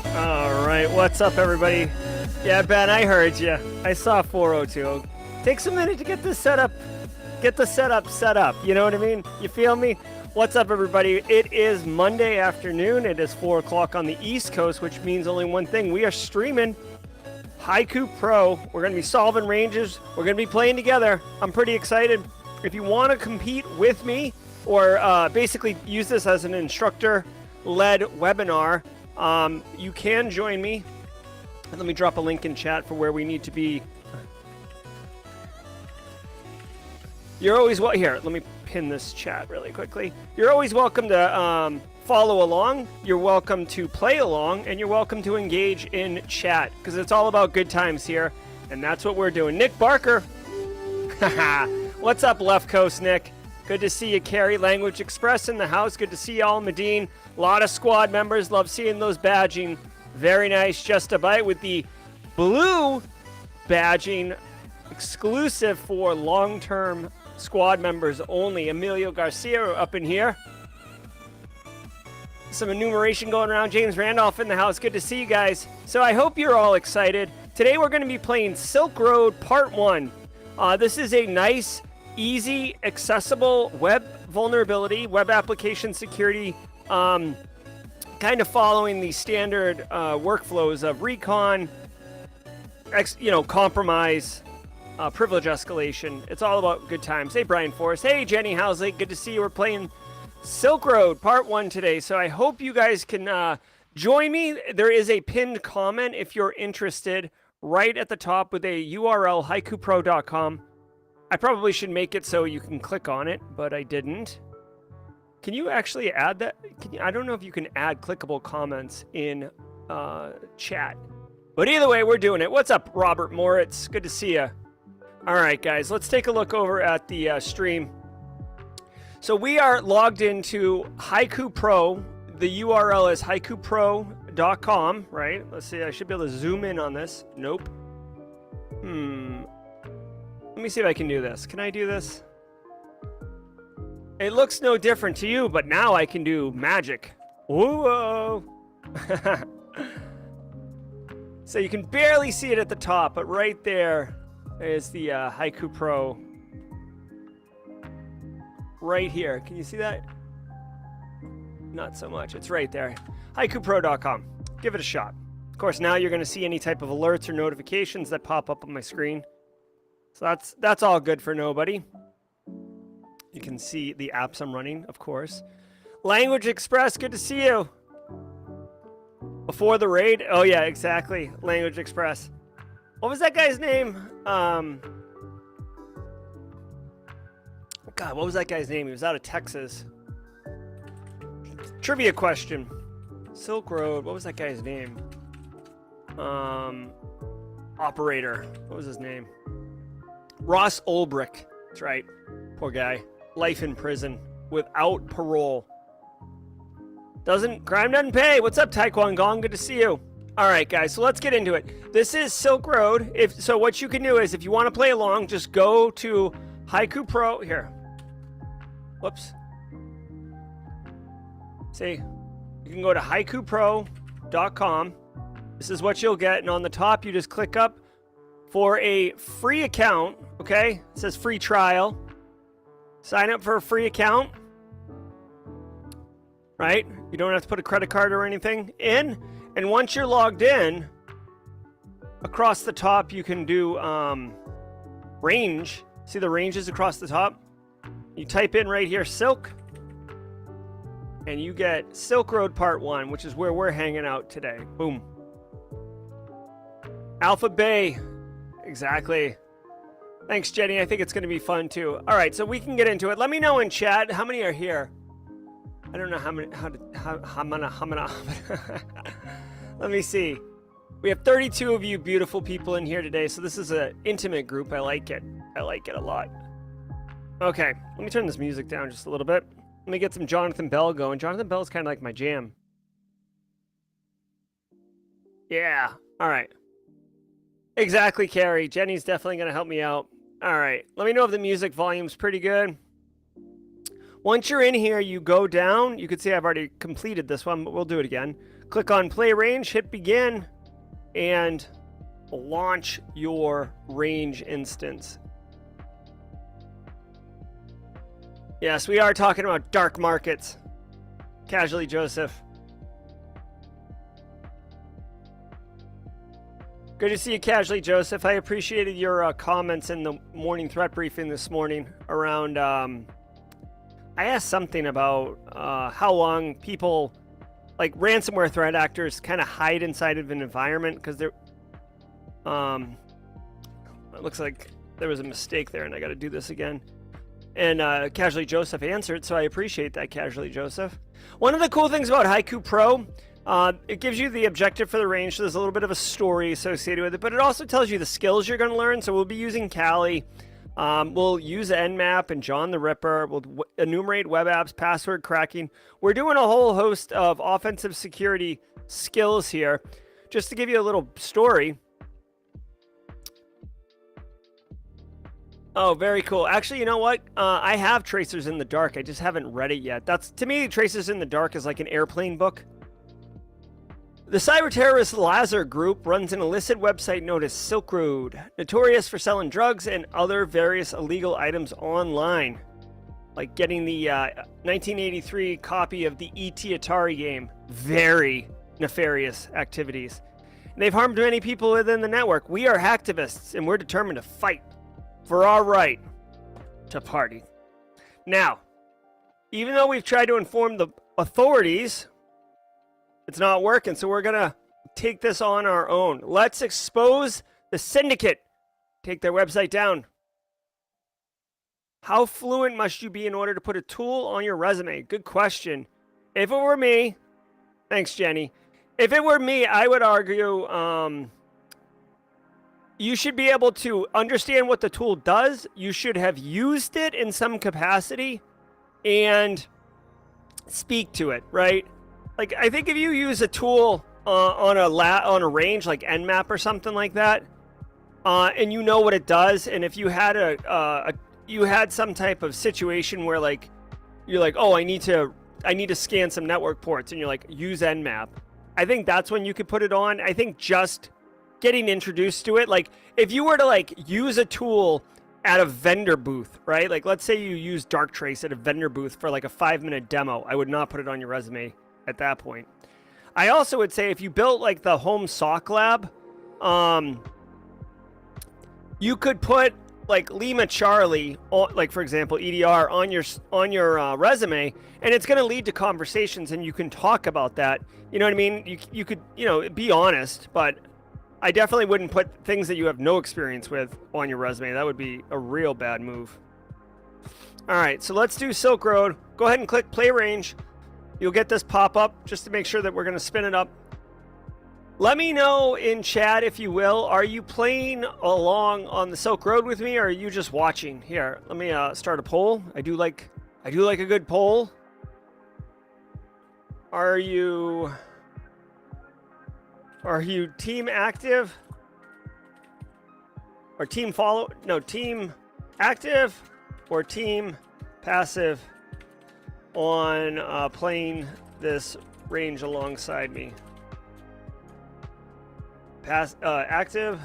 All right, what's up, everybody? Yeah, Ben, I heard you. I saw 402. Takes a minute to get this set up. Get the setup set up. You know what I mean? You feel me? What's up, everybody? It is Monday afternoon. It is 4 o'clock on the East Coast, which means only one thing. We are streaming Haiku Pro. We're going to be solving ranges. We're going to be playing together. I'm pretty excited. If you want to compete with me or basically use this as an instructor-led webinar, you can join me. And let me drop a link in chat for where we need to be. You're always here. Let me pin this chat really quickly. You're always welcome to follow along. You're welcome to play along, and you're welcome to engage in chat because it's all about good times here, and that's what we're doing. Nick Barker, what's up, Left Coast Nick? Good to see you, Carrie. Language Express in the house. Good to see y'all, Medine. A lot of squad members. Love seeing those badging. Very nice. Just a bite with the blue badging, exclusive for long-term squad members only. Emilio Garcia up in here. Some enumeration going around. James Randolph in the house. Good to see you guys. So I hope you're all excited. Today we're going to be playing Silk Road Part 1. This is a nice, easy, accessible web vulnerability, web application security, kind of following the standard workflows of recon, compromise, privilege escalation. It's all about good times. Hey, Brian Forrest. Hey, Jenny Housley. Good to see you. We're playing Silk Road Part 1 today. So I hope you guys can join me. There is a pinned comment if you're interested right at the top with a URL, haikupro.com. I probably should make it so you can click on it, but I didn't. Can you actually add that? I don't know if you can add clickable comments in chat. But either way, we're doing it. What's up, Robert Moritz? Good to see you. All right, guys, let's take a look over at the stream. So we are logged into Haiku Pro. The URL is haikupro.com, right? Let's see. I should be able to zoom in on this. Nope. Let me see if I can do this. Can I do this? It looks no different to you, but now I can do magic. Whoa! So you can barely see it at the top, but right there is the Haiku Pro. Right here. Can you see that? Not so much. It's right there. haikupro.com. Give it a shot. Of course, now you're going to see any type of alerts or notifications that pop up on my screen. So that's all good for nobody. You can see the apps I'm running, of course. Language Express, good to see you. Before the raid? Oh, yeah, exactly. Language Express. What was that guy's name? God, what was that guy's name? He was out of Texas. Trivia question. Silk Road. What was that guy's name? Operator. What was his name? Ross Ulbricht. That's right. Poor guy. Life in prison without parole. Crime doesn't pay. What's up, Taekwon Gong? Good to see you. All right, guys, so let's get into it. This is Silk Road. So what you can do is, if you want to play along, just go to Haiku Pro. Here. Whoops. See? You can go to haikupro.com. This is what you'll get. And on the top, you just click up for a free account. Okay? It says free trial. Sign up for a free account. Right? You don't have to put a credit card or anything in. And once you're logged in, across the top, you can do range. See the ranges across the top? You type in right here, Silk. And you get Silk Road Part 1, which is where we're hanging out today. Boom. Alpha Bay. Exactly. Thanks, Jenny. I think it's going to be fun, too. All right, so we can get into it. Let me know in chat how many are here. I don't know how many. Let me see. We have 32 of you beautiful people in here today, so this is an intimate group. I like it. I like it a lot. Okay, let me turn this music down just a little bit. Let me get some Jonathan Bell going. Jonathan Bell's kind of like my jam. Yeah. All right. Exactly, Carrie. Jenny's definitely going to help me out. All right. Let me know if the music volume's pretty good. Once you're in here, you go down. You can see I've already completed this one, but we'll do it again. Click on play range, hit begin, and launch your range instance. Yes, we are talking about dark markets. Casually, Joseph. Good to see you, Casually, Joseph. I appreciated your comments in the morning threat briefing this morning around, I asked something about how long people, like ransomware threat actors, kind of hide inside of an environment because they're, it looks like there was a mistake there and I got to do this again. And Casually Joseph answered, so I appreciate that, Casually Joseph. One of the cool things about Haiku Pro, it gives you the objective for the range, so there's a little bit of a story associated with it, but it also tells you the skills you're going to learn. So we'll be using Kali. We'll use Nmap and John the Ripper. We'll enumerate web apps, password cracking. We're doing a whole host of offensive security skills here. Just to give you a little story. Oh, very cool. Actually, you know what? I have Tracers in the Dark. I just haven't read it yet. That's, to me, Tracers in the Dark is like an airplane book. The cyber terrorist Lazar Group runs an illicit website known as Silk Road, notorious for selling drugs and other various illegal items online, like getting the 1983 copy of the E.T. Atari game. Very nefarious activities. And they've harmed many people within the network. We are hacktivists, and we're determined to fight for our right to party. Now, even though we've tried to inform the authorities, it's not working, so we're going to take this on our own. Let's expose the syndicate. Take their website down. How fluent must you be in order to put a tool on your resume? Good question. If it were me, thanks, Jenny. If it were me, I would argue you should be able to understand what the tool does. You should have used it in some capacity and speak to it, right? Like, I think if you use a tool on a range like Nmap or something like that, and you know what it does, and if you had you had some type of situation where like you're like, oh, I need to scan some network ports, and you're like, use Nmap. I think that's when you could put it on. I think just getting introduced to it, like if you were to like use a tool at a vendor booth, right? Like let's say you use Darktrace at a vendor booth for like a 5-minute demo. I would not put it on your resume at that point. I also would say if you built like the home SOC lab, you could put like Lima Charlie, like for example EDR, on your resume, and it's going to lead to conversations, and you can talk about that. You know what I mean? You could be honest, but I definitely wouldn't put things that you have no experience with on your resume. That would be a real bad move. All right, so let's do Silk Road. Go ahead and click play range. You'll get this pop up just to make sure that we're going to spin it up. Let me know in chat, if you will, are you playing along on the Silk Road with me, or are you just watching? Here, let me start a poll. I do like a good poll. Are you team active or team follow? No, team active or team passive on playing this range alongside me? Active.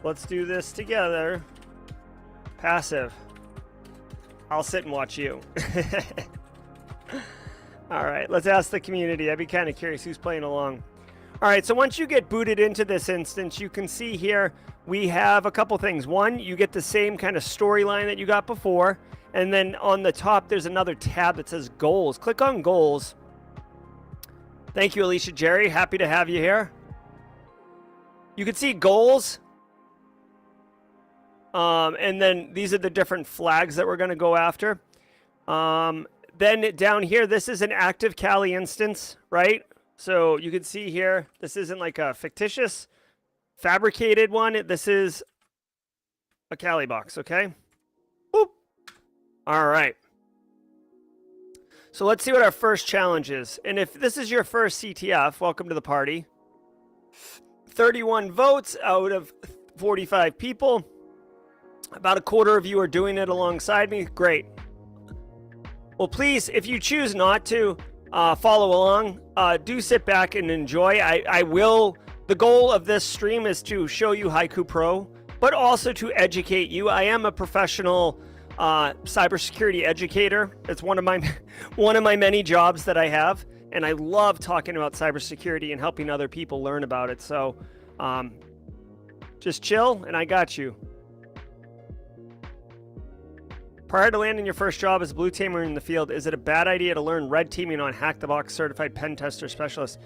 Let's do this together. Passive. I'll sit and watch you. All right, let's ask the community. I'd be kind of curious who's playing along. All right, so once you get booted into this instance, you can see here we have a couple things. One, you get the same kind of storyline that you got before. And then on the top, there's another tab that says goals. Click on goals. Thank you, Alicia Jerry. Happy to have you here. You can see goals. And then these are the different flags that we're going to go after. Then down here, this is an active Kali instance, right? So you can see here, this isn't like a fictitious, fabricated one. This is a Kali box, okay? Boop. All right. So let's see what our first challenge is. And if this is your first CTF, welcome to the party. 31 votes out of 45 people. About a quarter of you are doing it alongside me. Great. Well, please, if you choose not to, follow along. Do sit back and enjoy. I will. The goal of this stream is to show you Haiku Pro, but also to educate you. I am a professional cybersecurity educator. It's one of my many jobs that I have, and I love talking about cybersecurity and helping other people learn about it. So just chill, and I got you. Prior to landing your first job as a blue teamer in the field, is it a bad idea to learn red teaming on Hack the Box certified pen tester specialist?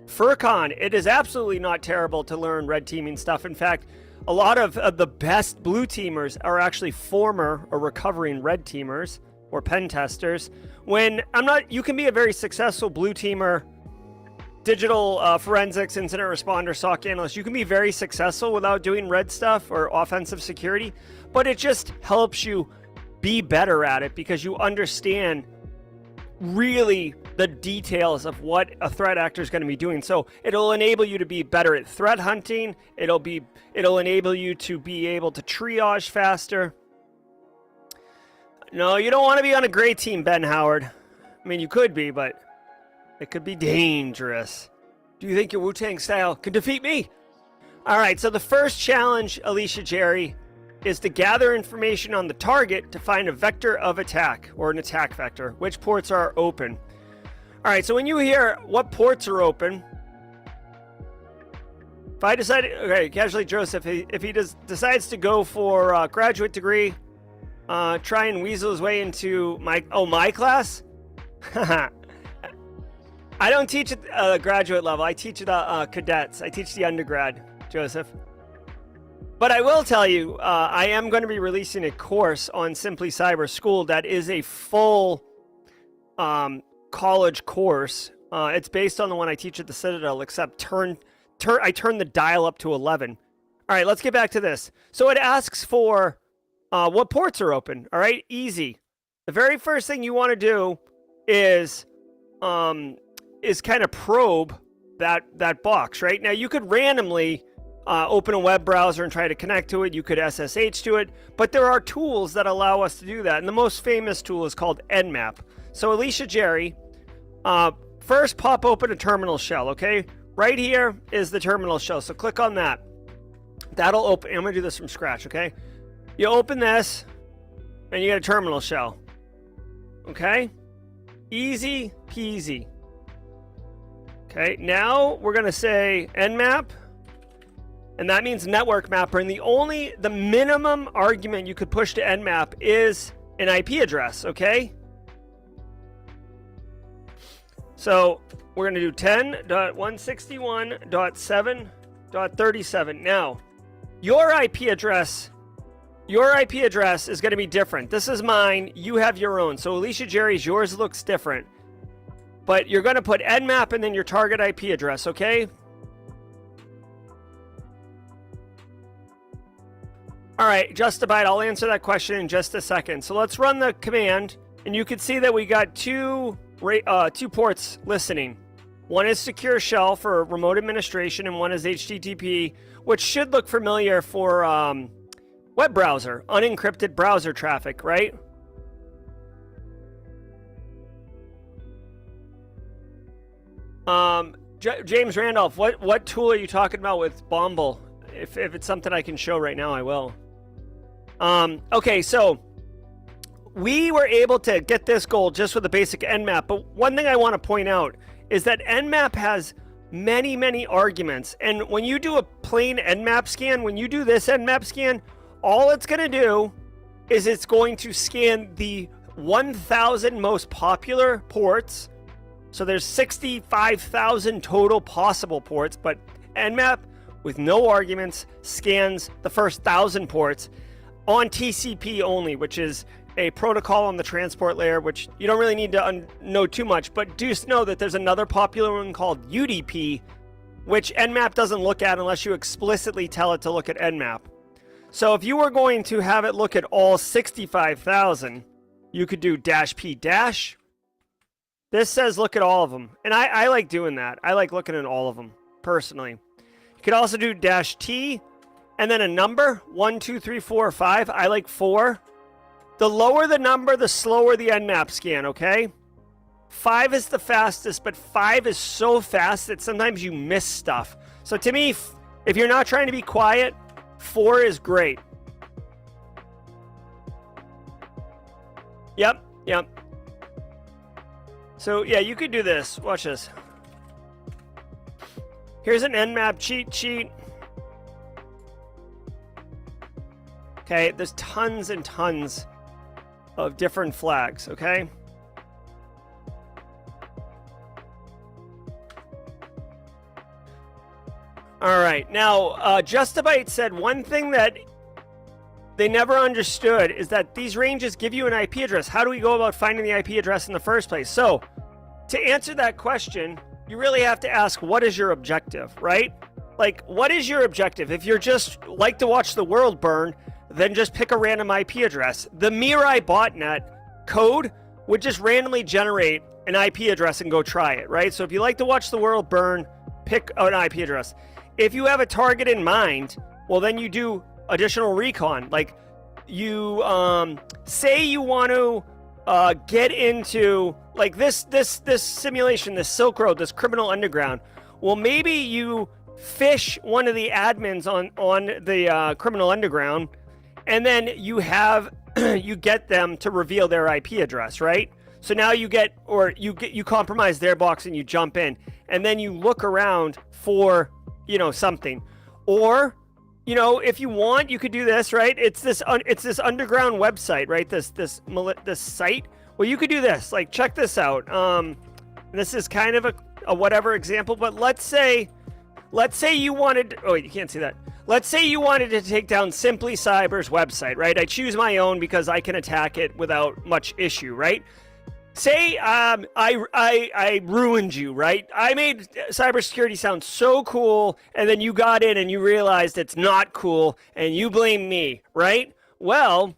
Furcon, it is absolutely not terrible to learn red teaming stuff. In fact, a lot of the best blue teamers are actually former or recovering red teamers or pen testers. You can be a very successful blue teamer, digital forensics, incident responder, SOC analyst. You can be very successful without doing red stuff or offensive security, but it just helps you be better at it because you understand really the details of what a threat actor is going to be doing. So it'll enable you to be better at threat hunting. It'll enable you to be able to triage faster. No, you don't want to be on a gray team, Ben Howard. I mean, you could be, but it could be dangerous. Do you think your Wu-Tang style can defeat me? All right, so the first challenge, Alicia Jerry, is to gather information on the target to find a vector of attack, or an attack vector. Which ports are open? All right, so when you hear what ports are open, if I decide, okay, Casually Joseph, if he decides to go for a graduate degree, try and weasel his way into my class? I don't teach at the graduate level. I teach the cadets. I teach the undergrad, Joseph. But I will tell you, I am going to be releasing a course on Simply Cyber School that is a full college course. It's based on the one I teach at the Citadel, except I turn the dial up to 11. All right, let's get back to this. So it asks for what ports are open. All right, easy. The very first thing you want to do is kind of probe that box. Right now, you could randomly open a web browser and try to connect to it. You could SSH to it, but there are tools that allow us to do that. And the most famous tool is called Nmap. So Alicia Jerry, first pop open a terminal shell, okay? Right here is the terminal shell. So click on that. That'll open. I'm going to do this from scratch, okay? You open this and you get a terminal shell. Okay? Easy peasy. Okay, now we're going to say Nmap. And that means network mapper. And the minimum argument you could push to Nmap is an IP address, okay? So we're going to do 10.161.7.37. Now, your IP address is going to be different. This is mine. You have your own. So Alicia Jerry's, yours looks different. But you're going to put Nmap and then your target IP address, okay? All right, Justabite, I'll answer that question in just a second. So let's run the command, and you can see that we got two ports listening. One is secure shell for remote administration, and one is HTTP, which should look familiar for web browser, unencrypted browser traffic, right? James Randolph, what tool are you talking about with Bomble? If it's something I can show right now, I will. Okay, so we were able to get this goal just with the basic Nmap, but one thing I want to point out is that Nmap has many arguments, and when you do a plain Nmap scan, when you do this Nmap scan, all it's going to do is it's going to scan the 1,000 most popular ports. So there's 65,000 total possible ports, but Nmap, with no arguments, scans the first 1,000 ports on TCP only, which is a protocol on the transport layer, which you don't really need to know too much, but do know that there's another popular one called UDP, which Nmap doesn't look at unless you explicitly tell it to look at Nmap. So if you were going to have it look at all 65,000, you could do -p-. This says look at all of them, and I like doing that. I like looking at all of them, personally. You could also do -t, and then a number, 1, 2, 3, 4, 5. I like 4. The lower the number, the slower the Nmap scan, okay? 5 is the fastest, but 5 is so fast that sometimes you miss stuff. So to me, if you're not trying to be quiet, 4 is great. Yep, yep. So yeah, you could do this. Watch this. Here's an Nmap cheat sheet. Okay, there's tons and tons of different flags, okay? All right, now, Justabyte said one thing that they never understood is that these ranges give you an IP address. How do we go about finding the IP address in the first place? So, to answer that question, you really have to ask, what is your objective, right? Like, what is your objective? If you're just like to watch the world burn, then just pick a random IP address. The Mirai botnet code would just randomly generate an IP address and go try it, right? So if you like to watch the world burn, pick an IP address. If you have a target in mind, well, then you do additional recon. Like, you say you want to get into like this simulation, this Silk Road, this criminal underground. Well, maybe you fish one of the admins on the criminal underground, and then you have you get them to reveal their IP address, right? So now you compromise their box and you jump in, and then you look around for something. Or if you want, you could do this, right? It's this underground website, right? This site. Well, you could do this. Like, check this out. This is kind of a whatever example, but let's say you wanted. Oh, wait, you can't see that. Let's say you wanted to take down Simply Cyber's website, right? I choose my own because I can attack it without much issue, right? Say I ruined you, right? I made cybersecurity sound so cool, and then you got in and you realized it's not cool, and you blame me, right? Well,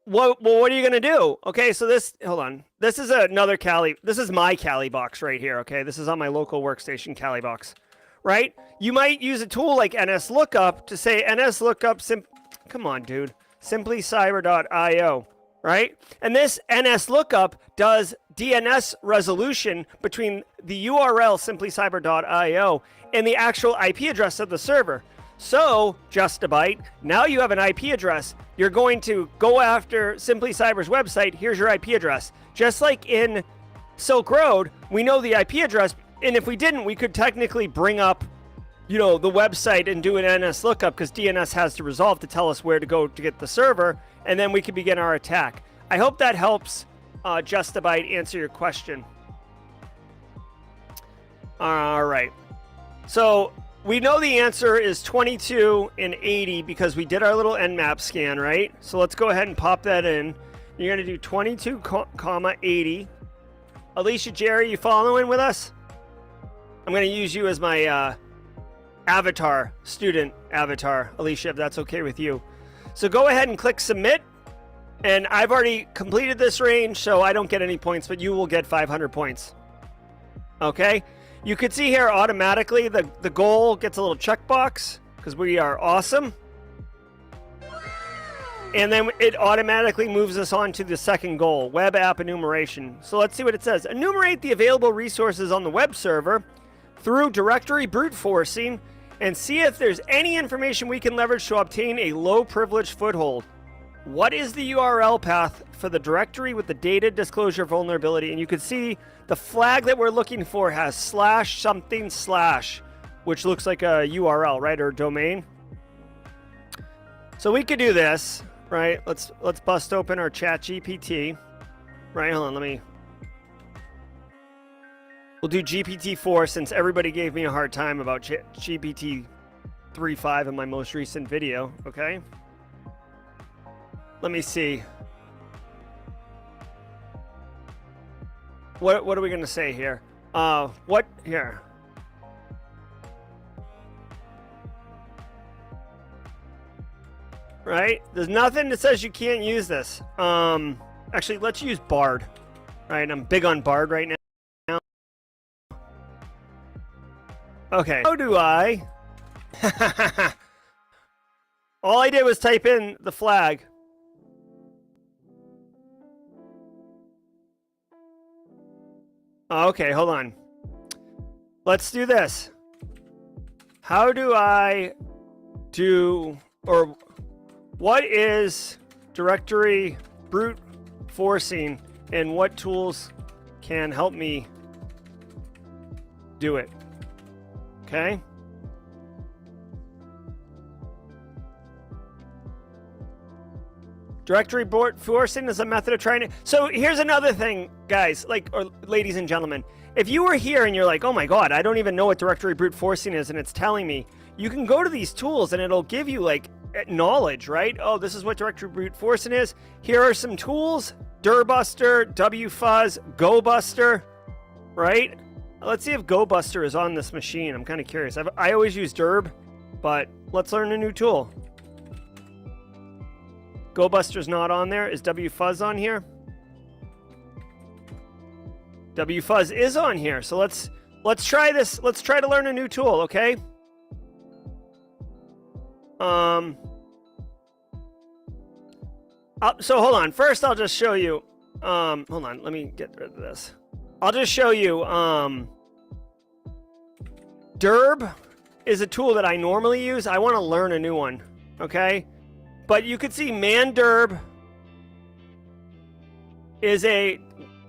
what are you gonna do? Okay, so hold on. This is another Kali. This is my Kali box right here. Okay, this is on my local workstation Kali box, right? You might use a tool like NSLookup to say NSLookup. Come on, dude. Simplycyber.io. Right? And this NSLookup does DNS resolution between the URL simplycyber.io and the actual IP address of the server. So, Justabyte, now you have an IP address. You're going to go after Simply Cyber's website. Here's your IP address. Just like in Silk Road, we know the IP address, and if we didn't, we could technically bring up the website and do an NSLookup because DNS has to resolve to tell us where to go to get the server, and then we can begin our attack. I hope that helps Justabyte answer your question. All right. So we know the answer is 22 and 80 because we did our little Nmap scan, right? So let's go ahead and pop that in. You're going to do 22, 80. Alicia, Jerry, you following with us? I'm going to use you as my avatar, student avatar, Alicia, if that's okay with you. So go ahead and click submit. And I've already completed this range, so I don't get any points, but you will get 500 points. Okay? You could see here automatically the goal gets a little checkbox because we are awesome. And then it automatically moves us on to the second goal, web app enumeration. So let's see what it says. Enumerate the available resources on the web server through directory brute forcing and see if there's any information we can leverage to obtain a low privilege foothold. What is the URL path for the directory with the data disclosure vulnerability? And you can see the flag that we're looking for has /something/, which looks like a URL, right, or domain. So we could do this, right? Let's bust open our ChatGPT. Right, hold on, we'll do GPT-4 since everybody gave me a hard time about GPT 3.5 in my most recent video, okay? Let me see. What are we going to say here? Here? Right? There's nothing that says you can't use this. Actually, let's use Bard. Right? I'm big on Bard right now. Okay. How do I? All I did was type in the flag. Okay, hold on. Let's do this. How do I do, or what is directory brute forcing and what tools can help me do it? Okay. Directory brute forcing is a method of trying to... So here's another thing, guys, like, or ladies and gentlemen. If you were here and you're like, oh my God, I don't even know what directory brute forcing is and it's telling me, you can go to these tools and it'll give you like knowledge, right? Oh, this is what directory brute forcing is. Here are some tools: dirbuster, wfuzz, gobuster, right? Let's see if gobuster is on this machine. I'm kind of curious. I always use dirb, but let's learn a new tool. GoBuster's not on there. Is wfuzz on here? wfuzz is on here. So let's try this. Let's try to learn a new tool, okay? So hold on. First, I'll just show you. Hold on. Let me get rid of this. I'll just show you. Dirb is a tool that I normally use. I want to learn a new one, okay? But you could see mandirb is a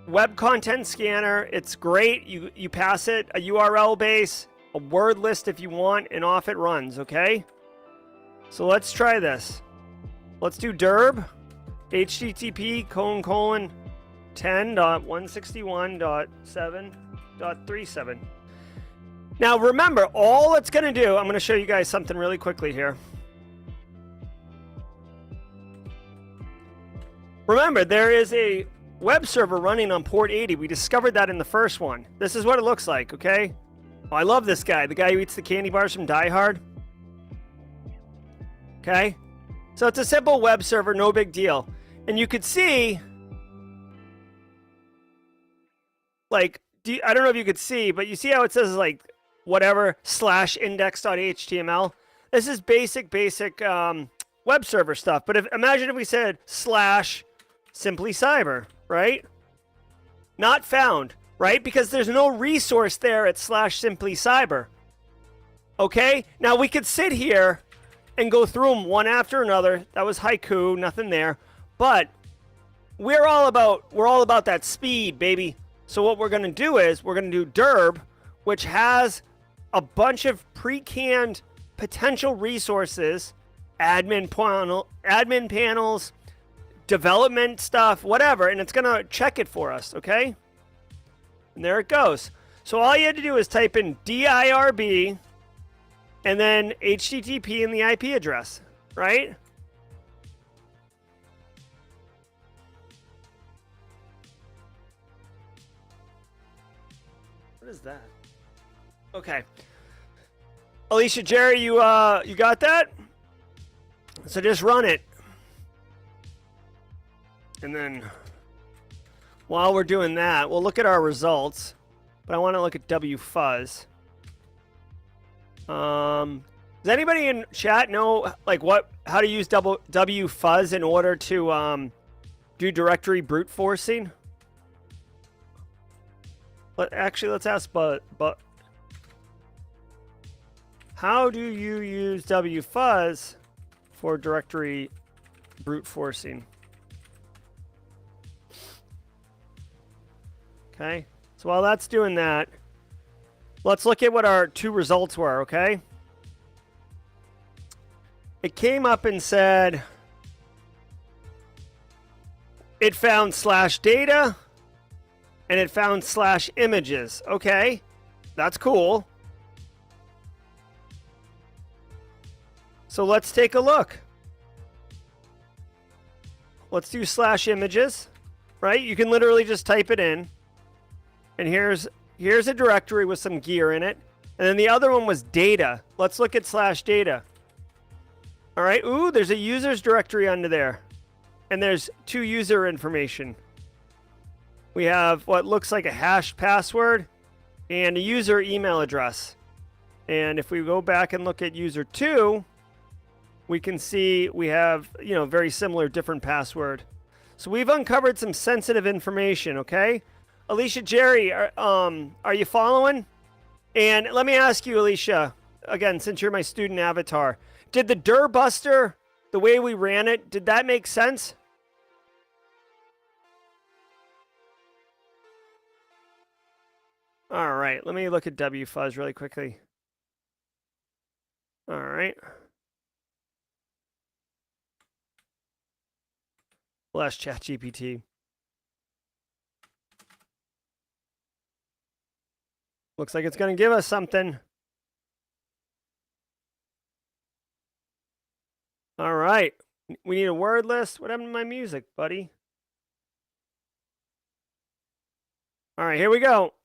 web content scanner. It's great. You pass it a URL base, a word list if you want, and off it runs, okay? So let's try this. Let's do dirb, http://10.161.7.37. Now remember, all it's going to do, I'm going to show you guys something really quickly here. Remember, there is a web server running on port 80. We discovered that in the first one. This is what it looks like, okay? Oh, I love this guy, the guy who eats the candy bars from Die Hard. Okay? So it's a simple web server, no big deal. And you could see, like, I don't know if you could see, but you see how it says, like, whatever, /index.html? This is basic web server stuff. But imagine if we said /simply cyber, right? Not found, right? Because there's no resource there at /simply cyber. Okay? Now we could sit here and go through them one after another. That was haiku, nothing there. But we're all about that speed, baby. So what we're going to do is we're going to do dirb, which has a bunch of pre-canned potential resources, admin panels, development stuff, whatever, and it's going to check it for us, okay? And there it goes. So all you had to do is type in dirb and then HTTP and the IP address, right? What is that? Okay. Alicia, Jerry, you got that? So just run it. And then while we're doing that, we'll look at our results. But I want to look at wfuzz. Does anybody in chat know like how to use wfuzz in order to do directory brute forcing? Let's ask but how do you use wfuzz for directory brute forcing? Okay, so while that's doing that, let's look at what our two results were, okay? It came up and said it found /data and it found /images. Okay, that's cool. So let's take a look. Let's do /images, right? You can literally just type it in. And here's a directory with some gear in it. And then the other one was data. Let's look at /data. All right. Ooh, there's a users directory under there. And there's 2 user information. We have what looks like a hashed password and a user email address. And if we go back and look at user 2, we can see we have, very similar different password. So we've uncovered some sensitive information, okay? Alicia Jerry, are you following? And let me ask you, Alicia, again, since you're my student avatar, did the Dur Buster, the way we ran it, did that make sense? All right, let me look at WFuzz really quickly. All right. We'll ask ChatGPT. Looks like it's going to give us something. All right. We need a word list. What happened to my music, buddy? All right, here we go.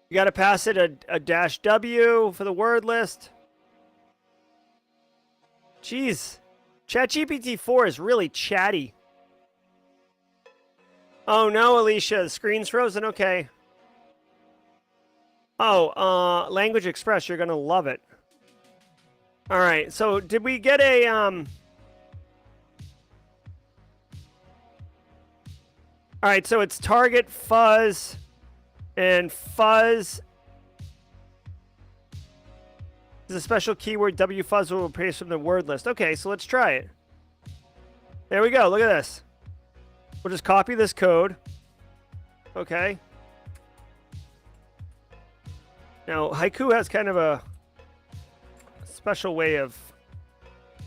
You got to pass it a dash W for the word list. Jeez. ChatGPT 4 is really chatty. Oh, no, Alicia. The screen's frozen. Okay. Oh, Language Express. You're going to love it. All right. So did we get a... All right. So it's target, fuzz, and fuzz is a special keyword. WFuzz will replace from the word list. Okay, so let's try it. There we go. Look at this. We'll just copy this code. Okay. Now, Haiku has kind of a special way of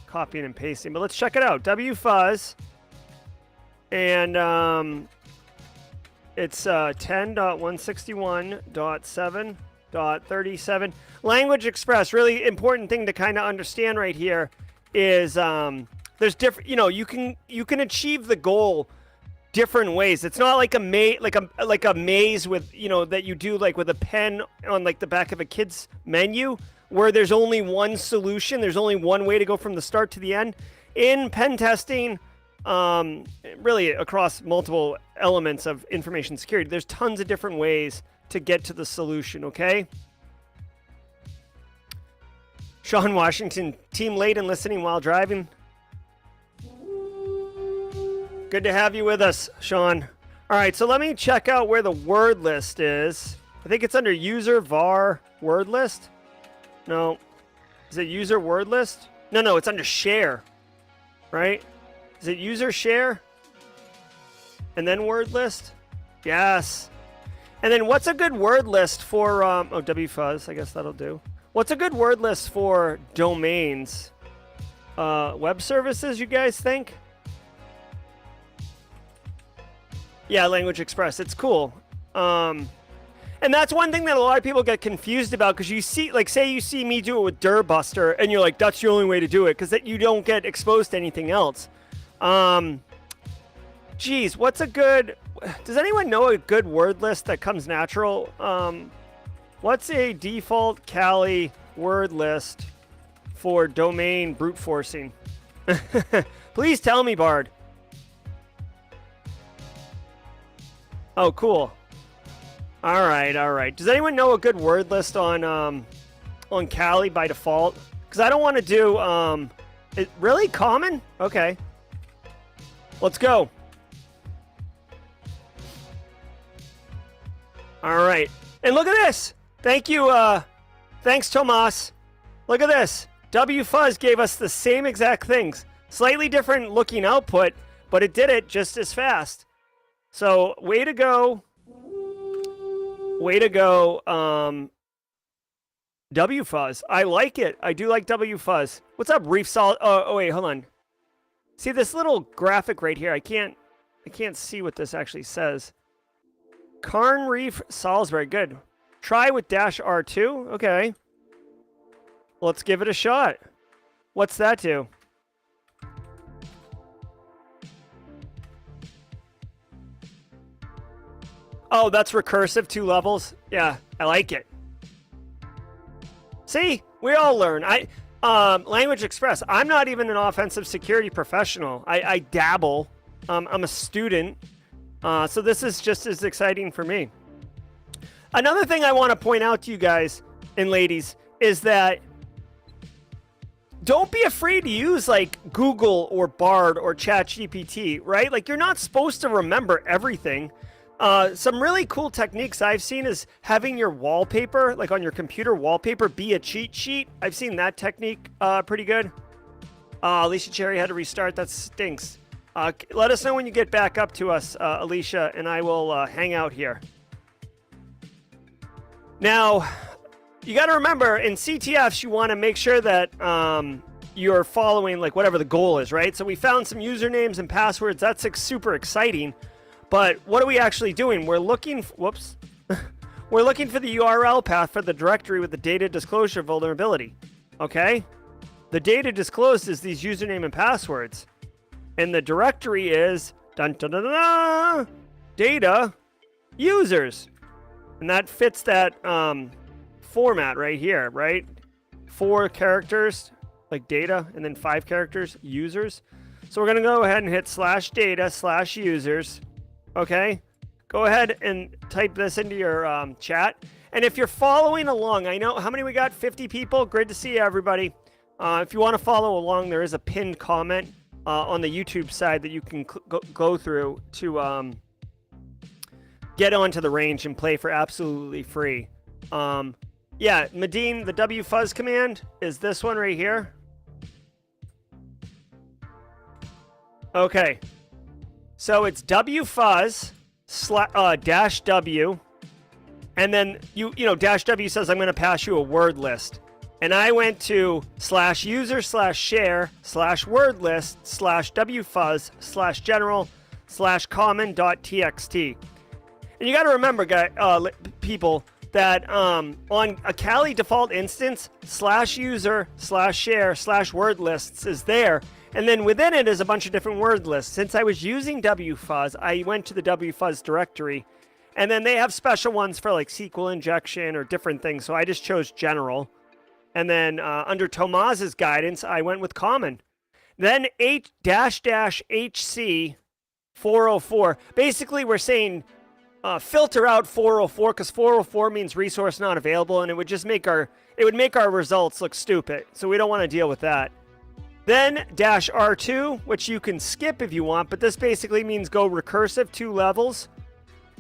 copying and pasting, but let's check it out. WFuzz. And it's 10.161.7.37. Language Express, really important thing to kind of understand right here is there's different, you can achieve the goal different ways. It's not like a maze with, that you do like with a pen on like the back of a kid's menu where there's only one solution. There's only one way to go from the start to the end. In pen testing, really across multiple elements of information security, there's tons of different ways to get to the solution, okay? Sean Washington, team late and listening while driving. Good to have you with us, Sean. All right, so let me check out where the word list is. I think it's under user var word list. No. Is it user word list? No, it's under share, right? Is it user share? And then word list? Yes. And then what's a good word list for, WFuzz, I guess that'll do. What's a good word list for domains? Web services, you guys think? Yeah, Language Express. It's cool. And that's one thing that a lot of people get confused about because you see, like, say you see me do it with Durbuster and you're like, that's the only way to do it because that you don't get exposed to anything else. Geez, what's a good... Does anyone know a good word list that comes natural? What's a default Kali word list for domain brute forcing? Please tell me, Bard. Oh, cool. All right. Does anyone know a good word list on Kali by default? Because I don't want to do really common. Okay, let's go. All right, and look at this. Thank you. Thanks, Tomas. Look at this. WFuzz gave us the same exact things. Slightly different looking output, but it did it just as fast. So, way to go. Way to go, WFuzz. I like it. I do like WFuzz. What's up, Reef Sol? Oh, wait, hold on. See this little graphic right here? I can't see what this actually says. Carn Reef Salisbury. Good. Try with -R2. Okay. Let's give it a shot. What's that do? Oh, that's recursive, 2 levels. Yeah, I like it. See, we all learn. Language Express. I'm not even an offensive security professional. I dabble. I'm a student. So this is just as exciting for me. Another thing I want to point out to you guys and ladies is that don't be afraid to use like Google or Bard or ChatGPT, right? Like you're not supposed to remember everything. Some really cool techniques I've seen is having your wallpaper, like on your computer wallpaper, be a cheat sheet. I've seen that technique pretty good. Alicia Cherry had to restart. That stinks. Let us know when you get back up to us, Alicia, and I will hang out here. Now, you got to remember, in CTFs, you want to make sure that you're following like whatever the goal is, right? So we found some usernames and passwords. That's super exciting. But what are we actually doing? We're looking, whoops. We're looking for the URL path for the directory with the data disclosure vulnerability, okay? The data disclosed is these username and passwords. And the directory is, dun, dun, dun, dun, dun, data users. And that fits that format right here, right? 4 characters, like data, and then 5 characters, users. So we're going to go ahead and hit /data/users. Okay, go ahead and type this into your chat. And if you're following along, I know how many we got, 50 people. Great to see you, everybody. If you want to follow along, there is a pinned comment on the YouTube side that you can go through to get onto the range and play for absolutely free. Yeah, Medine, the wfuzz command is this one right here. Okay. So it's wfuzz -w, and then you know -w says I'm going to pass you a word list, and I went to /user/share/word list /wfuzz/general/common.txt, and you got to remember, people, that on a Kali default instance, /user/share/word lists is there. And then within it is a bunch of different word lists. Since I was using wfuzz, I went to the wfuzz directory. And then they have special ones for like SQL injection or different things. So I just chose general. And then under Tomas's guidance, I went with common. Then --HC 404. Basically, we're saying filter out 404 because 404 means resource not available. And it would just make our results look stupid. So we don't want to deal with that. Then -R2, which you can skip if you want, but this basically means go recursive 2 levels.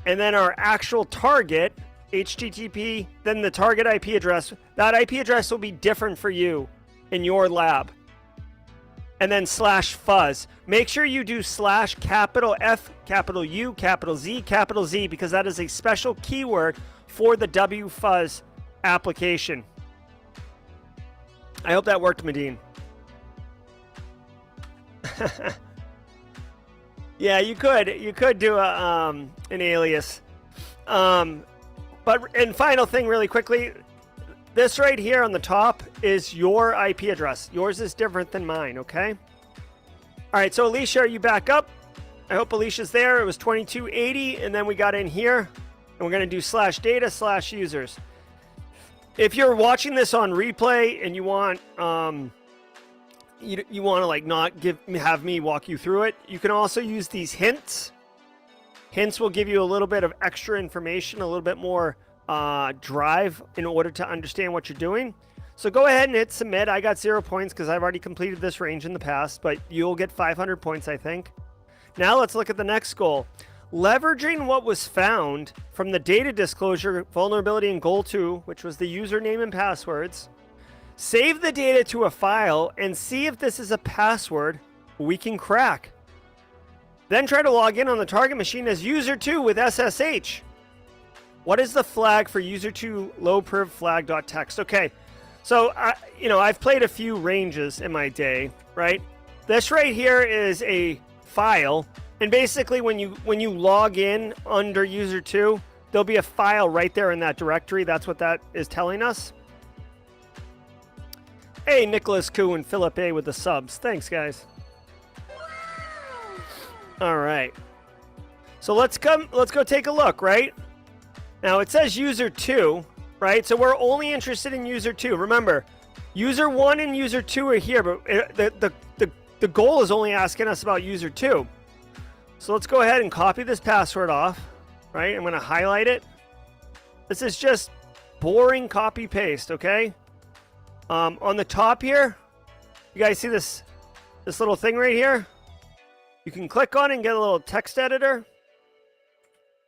And then our actual target, HTTP, then the target IP address. That IP address will be different for you in your lab. And then /fuzz. Make sure you do /F, U, Z, because that is a special keyword for the wfuzz application. I hope that worked, Medine. Yeah, you could do an alias. But final thing really quickly, this right here on the top is your IP address. Yours is different than mine, okay? All right, so Alicia, are you back up? I hope Alicia's there. It was 2280, and then we got in here, and we're going to do /data/users. If you're watching this on replay and you want you want to like not have me walk you through it, you can also use these hints. Hints will give you a little bit of extra information, a little bit more drive in order to understand what you're doing. So go ahead and hit submit. I got 0 points because I've already completed this range in the past, but you'll get 500 points, I think. Now let's look at the next goal. Leveraging what was found from the data disclosure vulnerability in goal 2, which was the username and passwords. Save the data to a file and see if this is a password we can crack. Then try to log in on the target machine as user2 with SSH. What is the flag for user2 low-priv flag.txt? Okay, so I've played a few ranges in my day, right? This right here is a file, and basically when you log in under user2, there'll be a file right there in that directory. That's what that is telling us. Hey, Nicholas Koo and Philip A with the subs. Thanks, guys. All right. So let's go take a look, right? Now it says user 2, right? So we're only interested in user 2. Remember, user 1 and user 2 are here, but the goal is only asking us about user 2. So let's go ahead and copy this password off, right? I'm going to highlight it. This is just boring copy paste, okay? On the top here, You guys see this little thing right here? You can click on it and get a little text editor.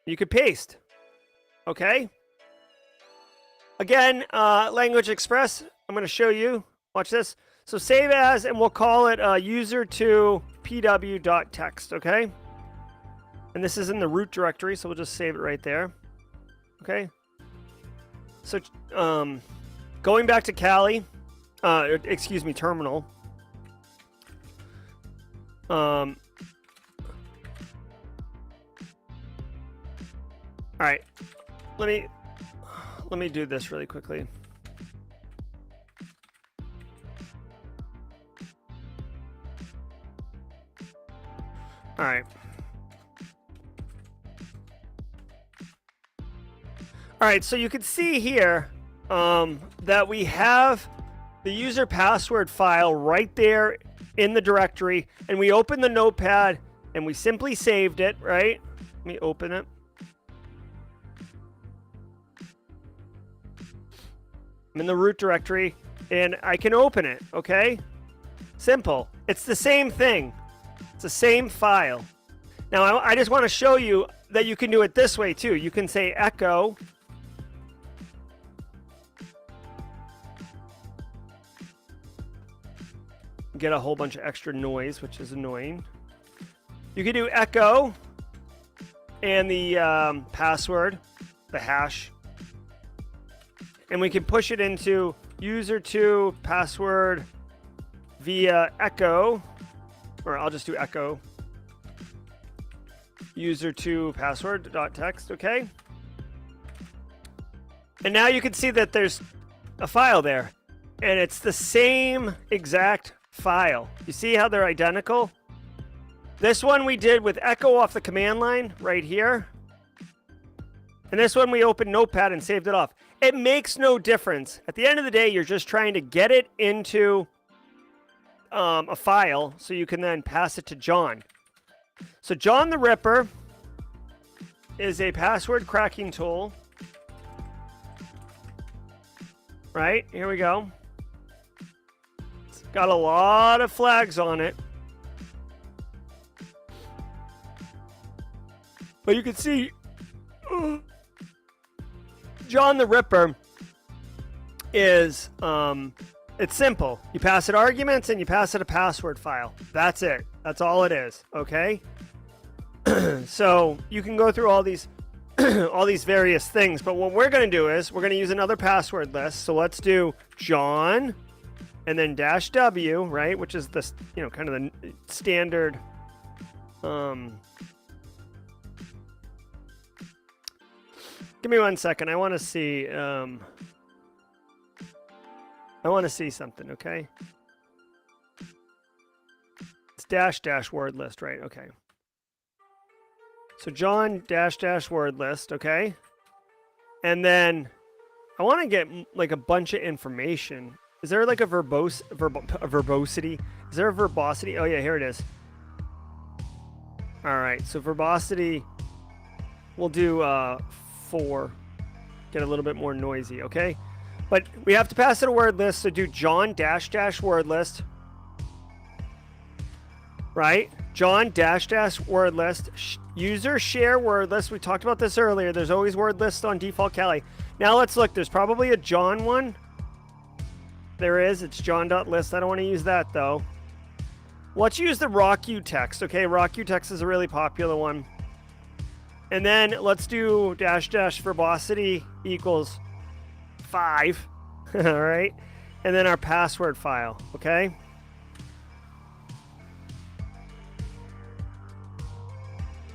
You could paste. Okay? Again, Language Express, I'm going to show you. Watch this. So save as, and we'll call it user2pw.text, okay? And this is in the root directory, so we'll just save it right there. Okay? So going back to Kali, excuse me, terminal. All right. Let me do this really quickly. All right. All right, so you can see here that we have the user password file right there in the directory, and we open the notepad and we simply saved it, right? Let me open it. I'm in the root directory and I can open it, okay? Simple. It's the same thing. It's the same file. Now, I just want to show you that you can do it this way too. You can say echo. Get a whole bunch of extra noise, which is annoying. You can do echo and the password, the hash, and we can push it into user2 password via echo, or I'll just do echo user2 password.text, okay? And now you can see that there's a file there, and it's the same exact file. You see how they're identical? This one we did with echo off the command line right here. And this one we opened Notepad and saved it off. It makes no difference. At the end of the day, you're just trying to get it into a file so you can then pass it to John. So John the Ripper is a password cracking tool. Right? Here we go. Got a lot of flags on it. But you can see John the Ripper is, it's simple. You pass it arguments and you pass it a password file. That's it. That's all it is. Okay? So you can go through all these all these various things. But what we're going to do is we're going to use another password list. So let's do John and then -W, right? Which is the, kind of the standard. Give me 1 second. I want to see. I want to see something. Okay. It's -- word list, right? Okay. So John -- word list. Okay. And then I want to get like a bunch of information. Is there like a verbosity? Is there a verbosity? Oh yeah, here it is. All right, so verbosity, we'll do 4. Get a little bit more noisy, okay? But we have to pass it a word list, so do John -- word list. Right? John -- word list. User share word list. We talked about this earlier. There's always word lists on default Kali. Now let's look. There's probably a John one. There is. It's john.list. I don't want to use that, though. Let's use the rocku text. Okay, rocku text is a really popular one. And then let's do -- verbosity equals 5. All right. And then our password file. Okay.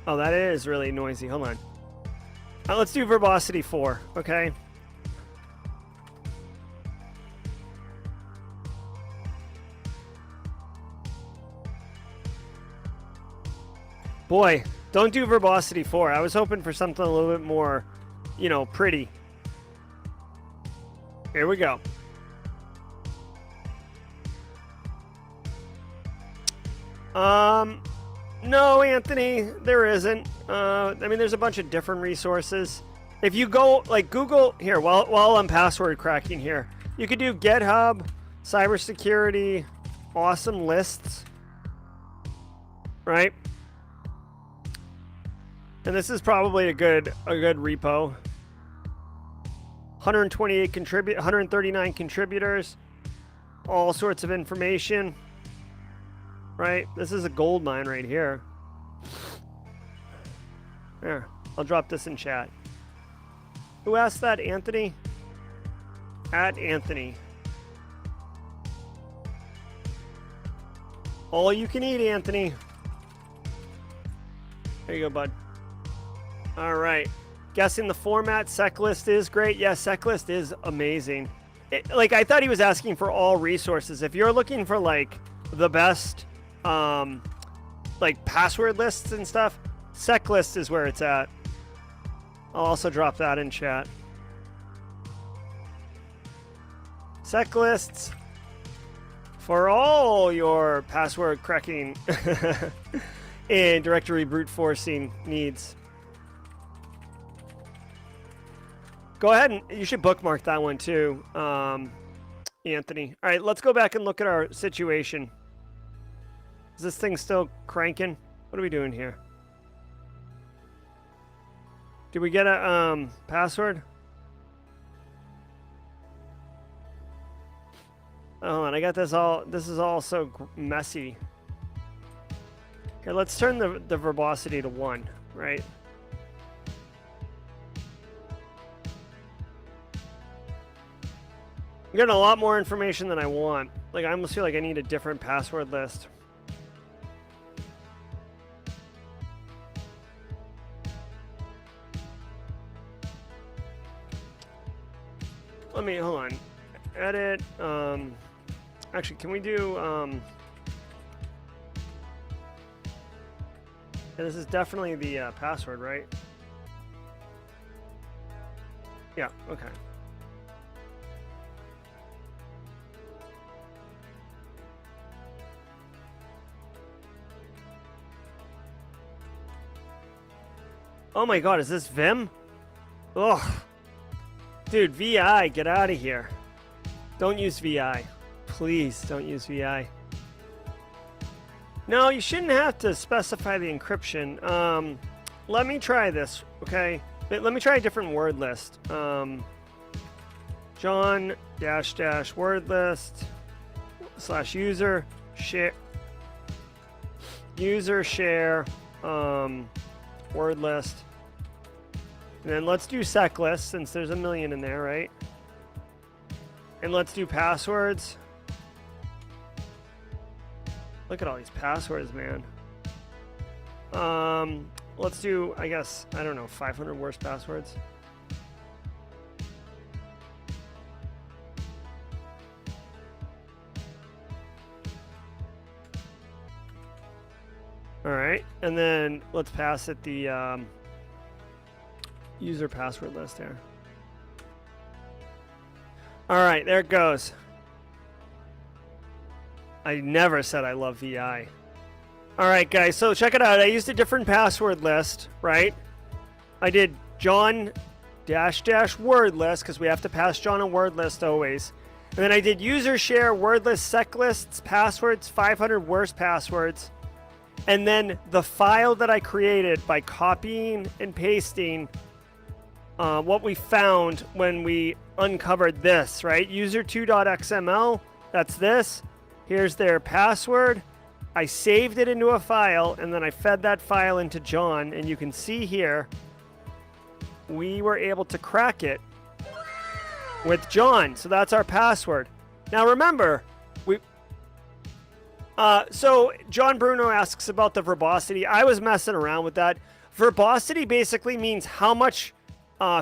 Oh, that is really noisy. Hold on. Let's do verbosity 4. Okay. Boy, don't do verbosity 4. I was hoping for something a little bit more, pretty. Here we go. No, Anthony, there isn't. There's a bunch of different resources. If you go, like, Google, here, while I'm password cracking here, you could do GitHub, cybersecurity, awesome lists, right? And this is probably a good repo. 139 contributors, all sorts of information, right? This is a gold mine right here. There, I'll drop this in chat. Who asked that, Anthony? At Anthony. All you can eat, Anthony. There you go, bud. All right. Guessing the format, seclist is great. Yes, seclist is amazing. Like, I thought he was asking for all resources. If you're looking for, like, the best, like, password lists and stuff, seclist is where it's at. I'll also drop that in chat. Seclists for all your password cracking and directory brute forcing needs. Go ahead and you should bookmark that one too, Anthony. All right, let's go back and look at our situation. Is this thing still cranking? What are we doing here? Did we get a password? Oh, and I got this all. This is all so messy. Here, let's turn the verbosity to 1, right? I'm getting a lot more information than I want. Like, I almost feel like I need a different password list. Let me, hold on. Edit, actually, can we do, yeah, this is definitely the password, right? Yeah, okay. Oh my god, is this Vim? Ugh. Dude, VI, get out of here. Don't use VI. Please don't use VI. No, you shouldn't have to specify the encryption. Let me try this, okay? Let me try a different word list. John -- word list / user share word list. And then let's do seclist since there's a million in there, right? And let's do passwords. Look at all these passwords, man. Let's do, I guess, I don't know, 500 worst passwords. All right, and then let's pass it the user password list there. All right, there it goes. I never said I love VI. All right, guys, so check it out. I used a different password list, right? I did John -- word list because we have to pass John a word list always. And then I did user share word list sec lists passwords 500 worst passwords. And then the file that I created by copying and pasting what we found when we uncovered this, right? user2.xml, that's this. Here's their password. I saved it into a file, and then I fed that file into John, and you can see here, we were able to crack it with John. So that's our password. Now remember, so John Bruno asks about the verbosity. I was messing around with that. Verbosity basically means how much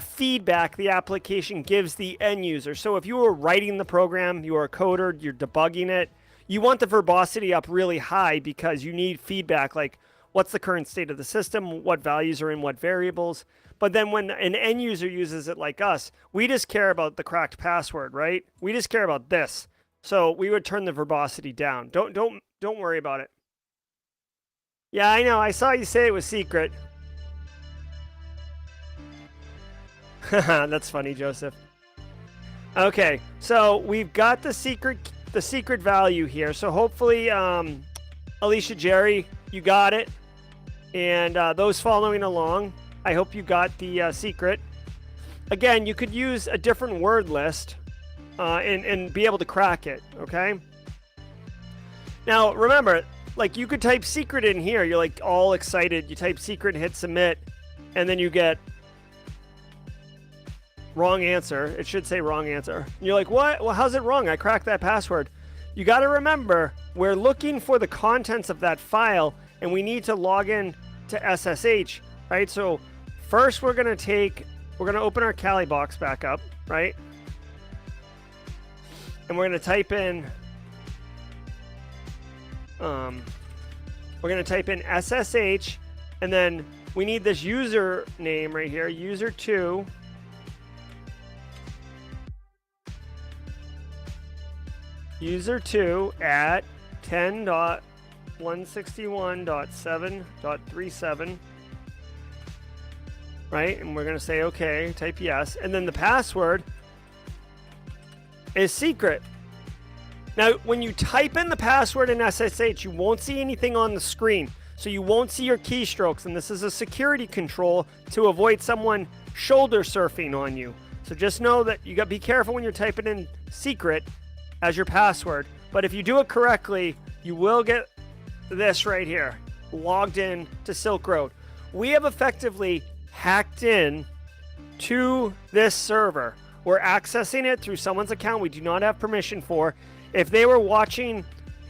feedback the application gives the end user. So if you were writing the program, you are a coder, you're debugging it, you want the verbosity up really high because you need feedback like what's the current state of the system, what values are in what variables. But then when an end user uses it like us, we just care about the cracked password, right? We just care about this. So we would turn the verbosity down. Don't worry about it. Yeah, I know. I saw you say it was secret. That's funny, Joseph. Okay, so we've got the secret the secret value here. So hopefully, Alicia, Jerry, you got it. And those following along, I hope you got the secret. Again, you could use a different word list and be able to crack it, okay? Now, remember, like you could type secret in here. You're like all excited. You type secret and hit submit, and then you get wrong answer. It should say wrong answer. And you're like, what? Well, how's it wrong? I cracked that password. You got to remember, we're looking for the contents of that file, and we need to log in to SSH, right? So first we're going to open our Kali box back up, right? And we're going to type in, SSH, and then we need this user name right here, user2. User2 at 10.161.7.37, right? And we're going to say okay, type yes. And then the password is secret. Now, when you type in the password in SSH, you won't see anything on the screen. So you won't see your keystrokes. And this is a security control to avoid someone shoulder surfing on you. So just know that you got to be careful when you're typing in secret as your password. But if you do it correctly, you will get this right here, logged in to Silk Road. We have effectively hacked in to this server. We're accessing it through someone's account we do not have permission for. If they were watching,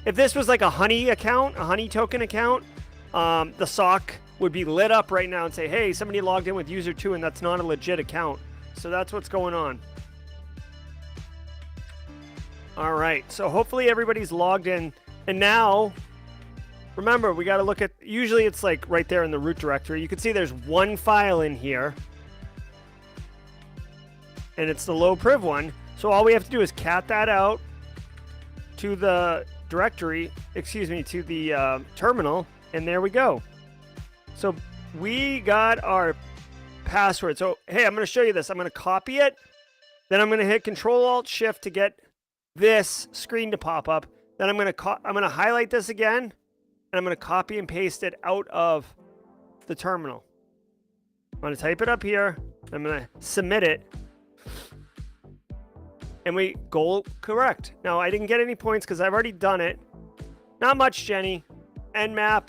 if this was like a honey account, a honey token account, the SOC would be lit up right now and say, hey, somebody logged in with user 2 and that's not a legit account. So that's what's going on. All right, so hopefully everybody's logged in. And now, remember, we got to look at, usually it's like right there in the root directory. You can see there's one file in here. And it's the low priv one. So all we have to do is cat that out to the directory, to the terminal. And there we go. So we got our password. So, hey, I'm going to show you this. I'm going to copy it. Then I'm going to hit Control-Alt-Shift to get this screen to pop up. Then I'm going to highlight this again, and I'm going to copy and paste it out of the terminal. I'm going to type it up here. I'm going to submit it. And we go correct. Now, I didn't get any points because I've already done it. Not much, Jenny. Nmap,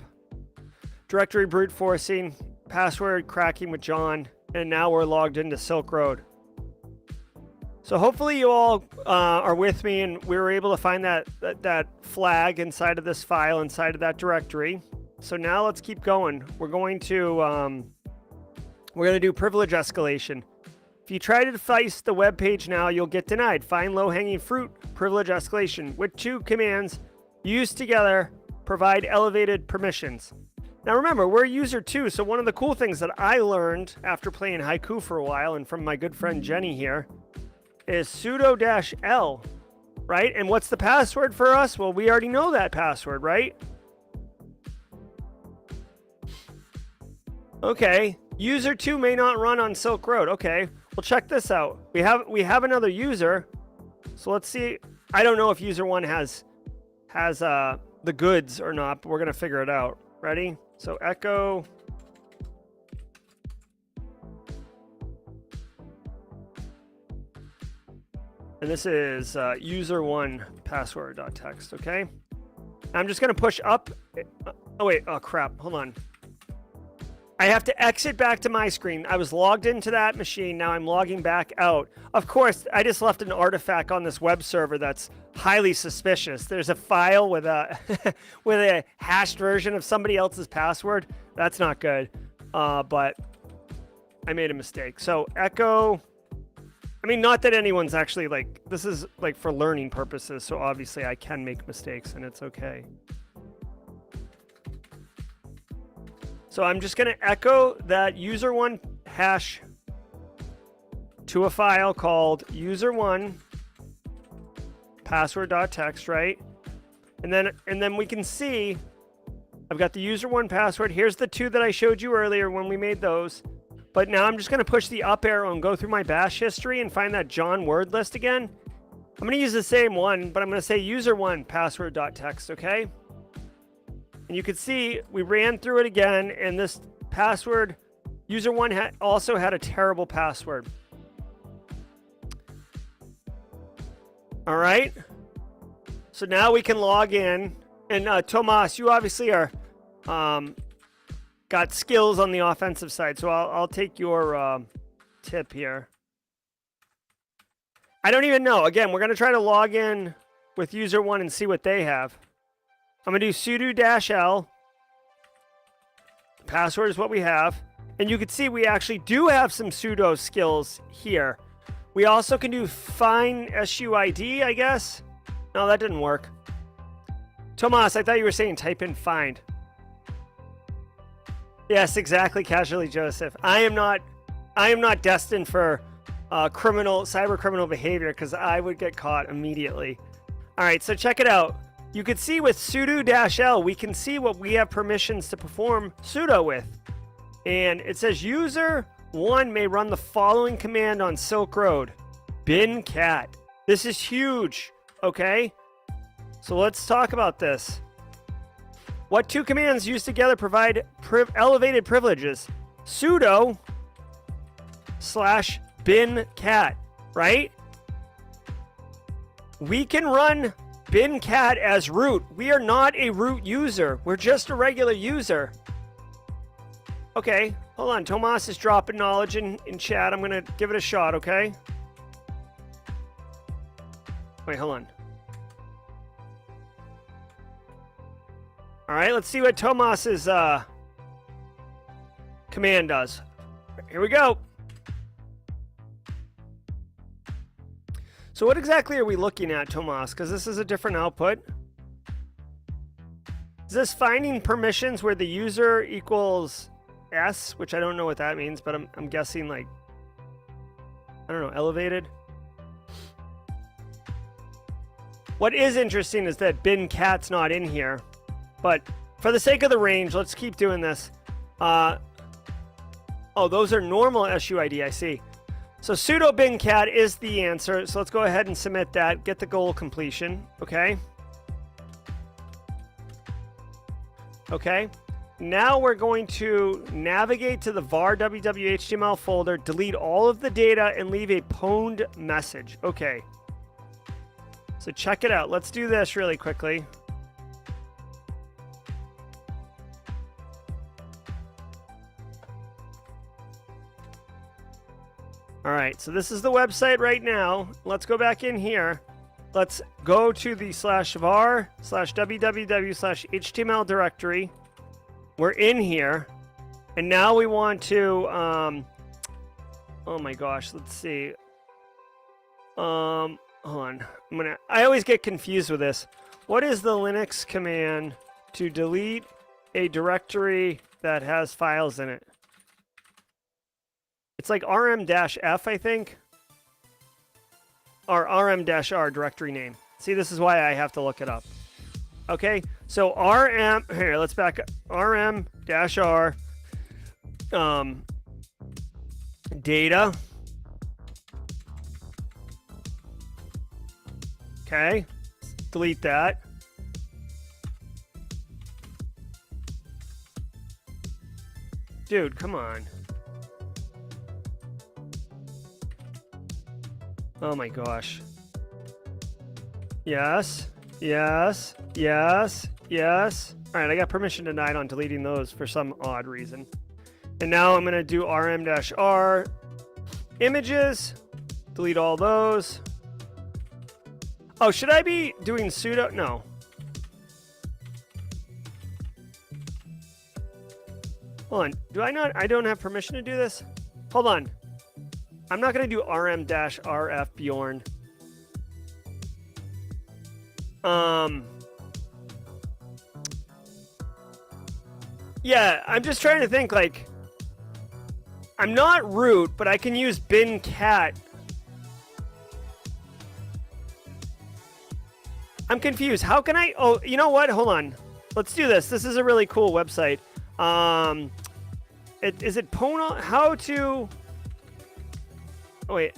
directory brute forcing, password cracking with John, and now we're logged into Silk Road. So hopefully you all are with me, and we were able to find that flag inside of this file, inside of that directory. So now let's keep going. We're going to do privilege escalation. If you try to device the web page now, you'll get denied. Find low-hanging fruit, privilege escalation, with 2 commands used together provide elevated permissions. Now remember, we're user 2, so one of the cool things that I learned after playing Haiku for a while, and from my good friend Jenny here, is sudo-l, right? And what's the password for us? Well, we already know that password, right? Okay, user 2 may not run on Silk Road. Okay, well, check this out. We have another user, so let's see. I don't know if user 1 has the goods or not, but we're gonna figure it out. Ready? So echo. And this is user1 password.txt, okay? I'm just going to push up. Oh, wait. Oh, crap. Hold on. I have to exit back to my screen. I was logged into that machine. Now I'm logging back out. Of course, I just left an artifact on this web server that's highly suspicious. There's a file with a with a hashed version of somebody else's password. That's not good. But I made a mistake. So echo. I mean, not that anyone's actually like, this is like for learning purposes. So obviously I can make mistakes and it's okay. So I'm just going to echo that user1 hash to a file called user1 password.txt, right? And then we can see I've got the user1 password. Here's the 2 that I showed you earlier when we made those. But now I'm just going to push the up arrow and go through my bash history and find that John word list again. I'm going to use the same one, but I'm going to say user1 password.text, okay? And you can see we ran through it again, and this password, user1 also had a terrible password. All right. So now we can log in. And Tomas, you obviously are got skills on the offensive side, so I'll take your tip here. I don't even know. Again, we're going to try to log in with user1 and see what they have. I'm going to do sudo-l. Password is what we have. And you can see we actually do have some sudo skills here. We also can do find SUID, I guess. No, that didn't work. Tomas, I thought you were saying type in find. Yes, exactly, Casually Joseph. I am not destined for cyber criminal behavior because I would get caught immediately. All right, so check it out. You can see with sudo-l, we can see what we have permissions to perform sudo with. And it says user 1 may run the following command on Silk Road. Bin cat. This is huge, okay? So let's talk about this. What two commands used together provide elevated privileges? Sudo / bin cat, right? We can run bin cat as root. We are not a root user. We're just a regular user. Okay, hold on. Tomas is dropping knowledge in chat. I'm going to give it a shot, okay? Wait, hold on. All right, let's see what Tomas's command does. Here we go. So what exactly are we looking at, Tomas? Because this is a different output. Is this finding permissions where the user equals S, which I don't know what that means, but I'm guessing like, I don't know, elevated? What is interesting is that bin cat's not in here, but for the sake of the range, let's keep doing this. Oh, those are normal SUID, I see. So sudo bin cat is the answer, so let's go ahead and submit that, get the goal completion, okay? Okay, now we're going to navigate to the var www.html folder, delete all of the data, and leave a pwned message. Okay, so check it out. Let's do this really quickly. All right, so this is the website right now. Let's go back in here. Let's go to the /var /www/html directory. We're in here. And now we want to, oh my gosh, let's see. Hold on. I always get confused with this. What is the Linux command to delete a directory that has files in it? It's like rm-f, I think. Or rm-r directory name. See, this is why I have to look it up. Okay, so here, let's back up. rm-r data. Okay, delete that. Dude, come on. Oh my gosh. Yes, yes, yes, yes. All right, I got permission denied on deleting those for some odd reason. And now I'm going to do rm-r images, delete all those. Oh, should I be doing sudo? No. Hold on. Do I not? I don't have permission to do this? Hold on. I'm not going to do rm-rf Bjorn. Yeah, I'm just trying to think, like, I'm not root, but I can use bin cat. I'm confused. How can I? Oh, you know what? Hold on. Let's do this. This is a really cool website. Is it Pono? How to? Oh wait.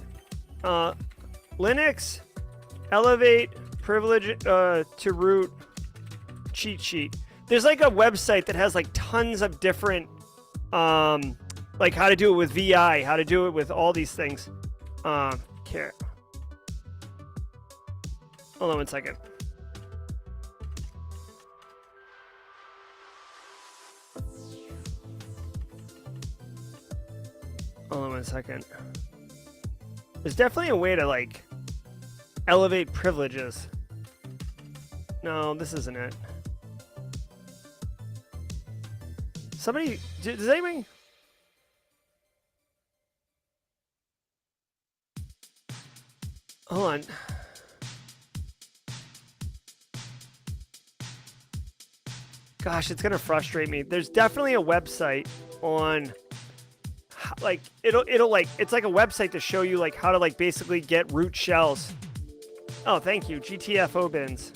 Linux Elevate privilege to root cheat sheet. There's like a website that has like tons of different, like how to do it with VI, how to do it with all these things. Care. Hold on 1 second. Hold on 1 second. There's definitely a way to like elevate privileges. No, this isn't it. Somebody, does anybody? Hold on. Gosh, it's gonna frustrate me. There's definitely a website on, like, it'll like, it's like a website to show you like how to like basically get root shells. Oh, thank you, GTFO bins.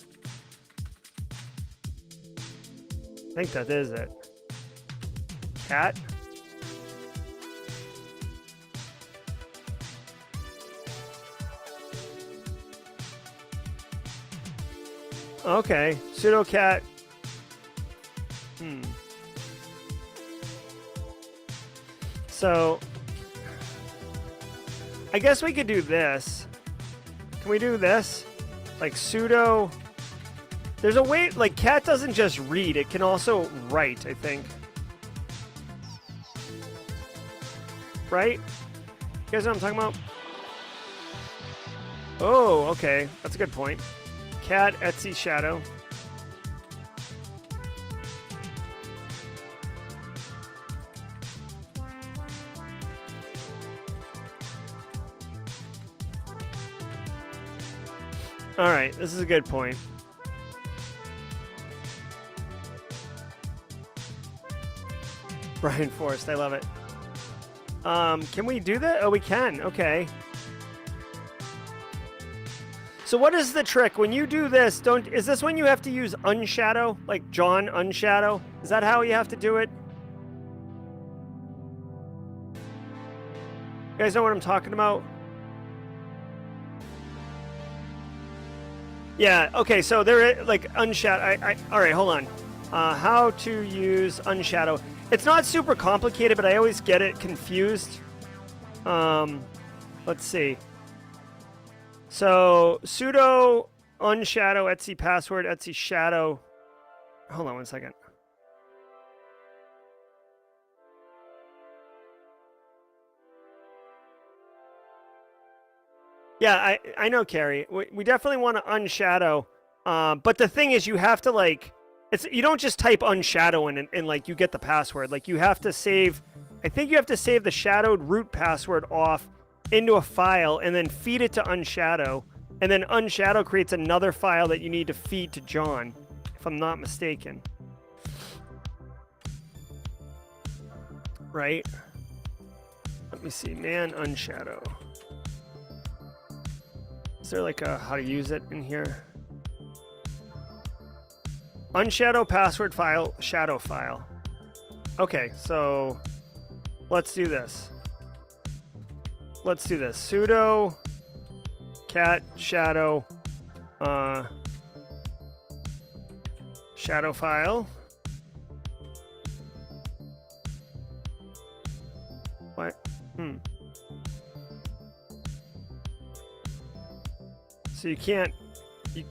I think that is it. Cat. Okay, pseudo cat. So, I guess we could do this. Can we do this? Like pseudo. There's a way, like cat doesn't just read, it can also write, I think. Right? You guys know what I'm talking about? Oh, okay. That's a good point. Cat, Etsy, shadow. All right, this is a good point. Brian Forrest, I love it. Can we do that? Oh, we can. Okay. So what is the trick? When you do this, is this when you have to use unshadow? Like John unshadow? Is that how you have to do it? You guys know what I'm talking about? Yeah, okay, so there is, like, unshadow. All right, hold on. How to use unshadow. It's not super complicated, but I always get it confused. Let's see. So, sudo unshadow Etsy password, Etsy shadow. Hold on 1 second. Yeah, I know, Carrie. We definitely want to unshadow. But the thing is, you have to, like, you don't just type unshadow in and like, you get the password. Like, you have to save, I think you have to save the shadowed root password off into a file and then feed it to unshadow. And then unshadow creates another file that you need to feed to John, if I'm not mistaken. Right? Let me see, man, unshadow. Is there like a how to use it in here? Unshadow password file, shadow file. Okay, so let's do this. Let's do this. Sudo cat shadow shadow file. What? So you can't,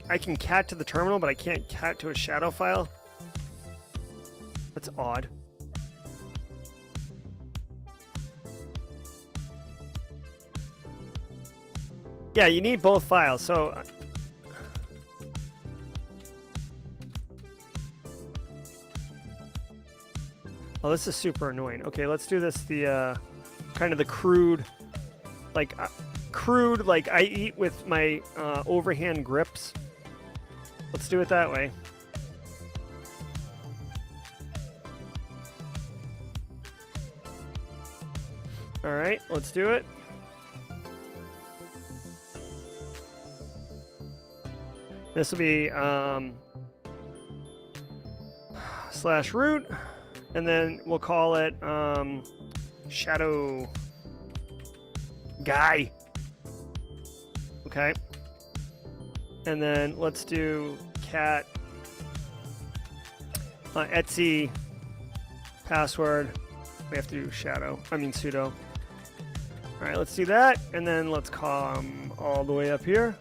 I can cat to the terminal, but I can't cat to a shadow file? That's odd. Yeah, you need both files, so... Oh, this is super annoying. Okay, let's do this the, kind of the crude, like I eat with my overhand grips. Let's do it that way. All right, let's do it. This will be slash root, and then we'll call it shadow guy. Okay. And then let's do cat Etsy password. We have to do sudo. All right, let's do that. And then let's come all the way up here.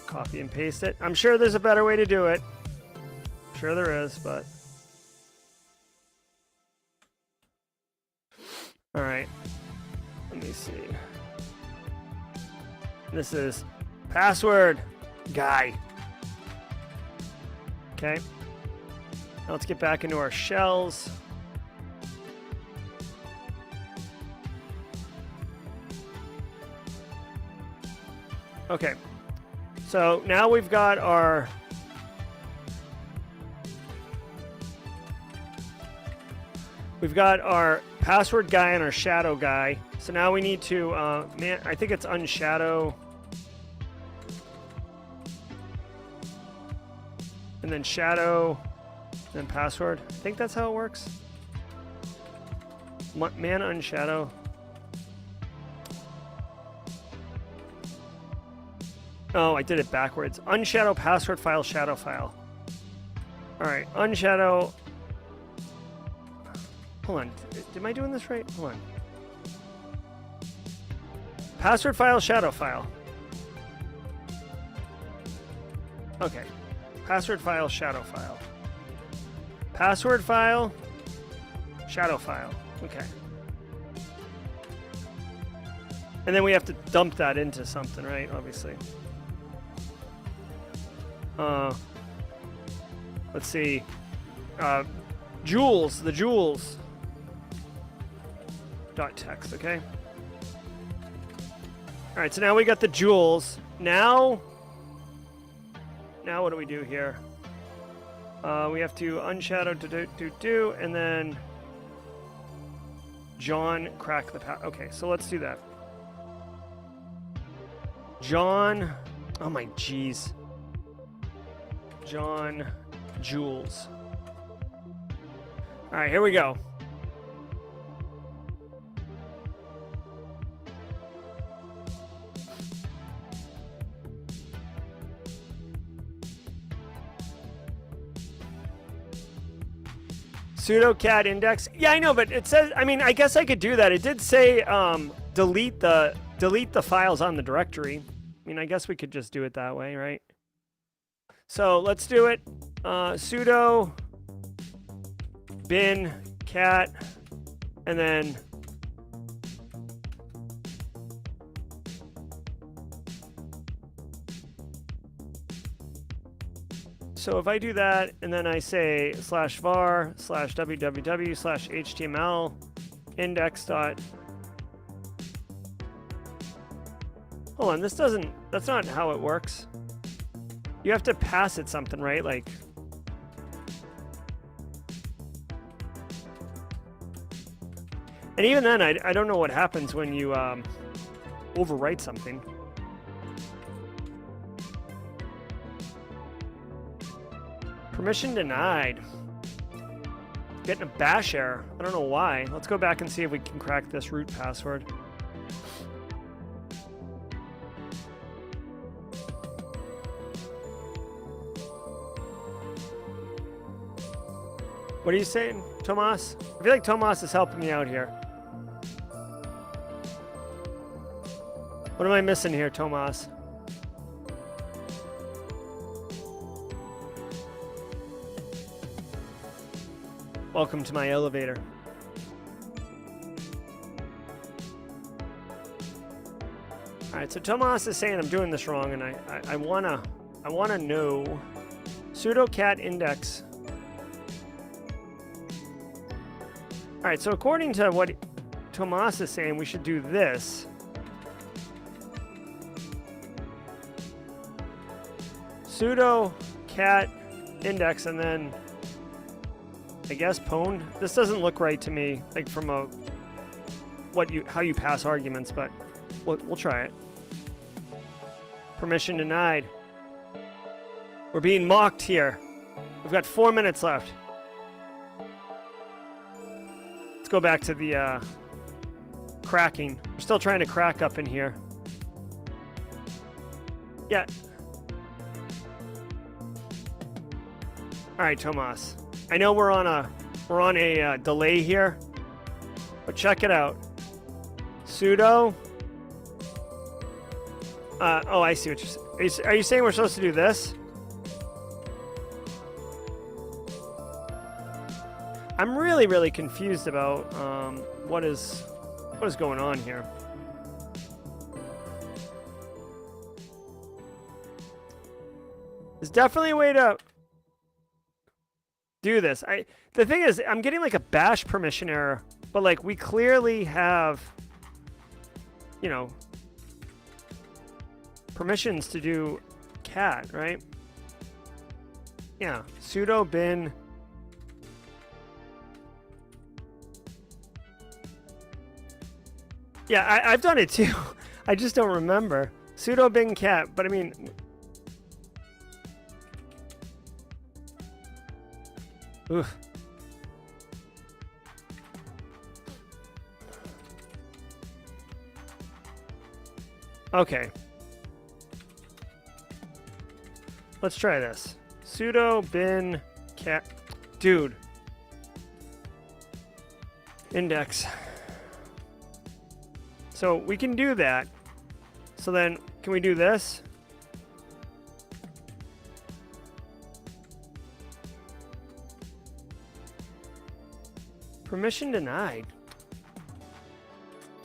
Copy and paste it. I'm sure there's a better way to do it. I'm sure there is, but. All right. Let me see. This is password guy. Okay. Now let's get back into our shells. Okay. So now we've got our password guy and our shadow guy. So now we need to I think it's unshadow. And then shadow, then password. I think that's how it works. Man unshadow. Oh, I did it backwards. Unshadow password file, shadow file. All right, unshadow. Hold on. Am I doing this right? Hold on. Password file, shadow file. Okay. Password file, shadow file. Password file, shadow file. Okay. And then we have to dump that into something, right? Obviously. Let's see. Jewels, the jewels. .text, okay? All right, so now we got the jewels. Now what do we do here? We have to unshadow do, and then John crack the path. Okay, so let's do that. John, oh my geez. John Jules. All right, here we go. Sudo cat index. Yeah, I know, but it says, I mean, I guess I could do that. It did say delete the files on the directory. I mean, I guess we could just do it that way, right? So let's do it. Sudo bin cat, and then so if I do that, and then I say /var/www/html index dot. Hold on, that's not how it works. You have to pass it something, right? Like, and even then, I don't know what happens when you overwrite something. Permission denied. Getting a bash error. I don't know why. Let's go back and see if we can crack this root password. What are you saying, Tomas? I feel like Tomas is helping me out here. What am I missing here, Tomas? Welcome to my elevator. All right, so Tomas is saying I'm doing this wrong, and I wanna know sudo cat index. All right, so according to what Tomas is saying, we should do this. Sudo cat index, and then I guess pwned. This doesn't look right to me, like from a how you pass arguments, but we'll try it. Permission denied. We're being mocked here. We've got 4 minutes left. Let's go back to the cracking. We're still trying to crack up in here. Yeah. All right, Tomas. I know we're on a delay here, but check it out. Sudo. Oh, I see what you're saying. Are you saying we're supposed to do this? I'm really, really confused about what is going on here. There's definitely a way to do this. The thing is, I'm getting like a bash permission error, but like we clearly have, you know, permissions to do cat, right? Yeah, sudo bin. Yeah, I've done it too. I just don't remember. Sudo bin cat, but I mean... Oof. Okay. Let's try this. Sudo bin cat. Dude. Index. So we can do that. So then, can we do this? Permission denied.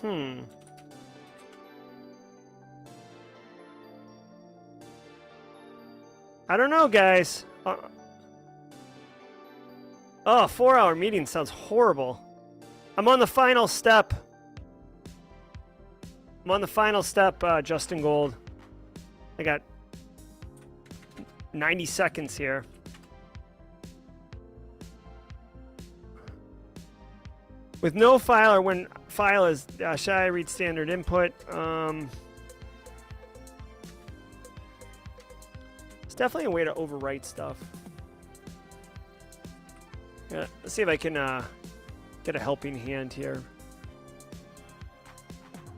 I don't know, guys. Oh, 4-hour meeting sounds horrible. I'm on the final step. I'm on the final step, Justin Gold. I got 90 seconds here. With no file or when file is should I read standard input? It's definitely a way to overwrite stuff. Yeah, let's see if I can get a helping hand here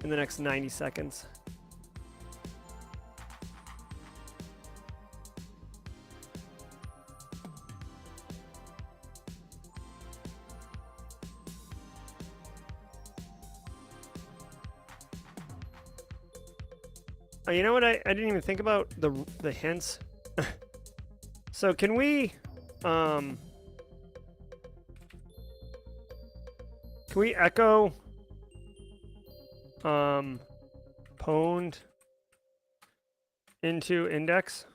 in the next 90 seconds. Oh, you know what? I didn't even think about the hints. So can we echo pwned into index?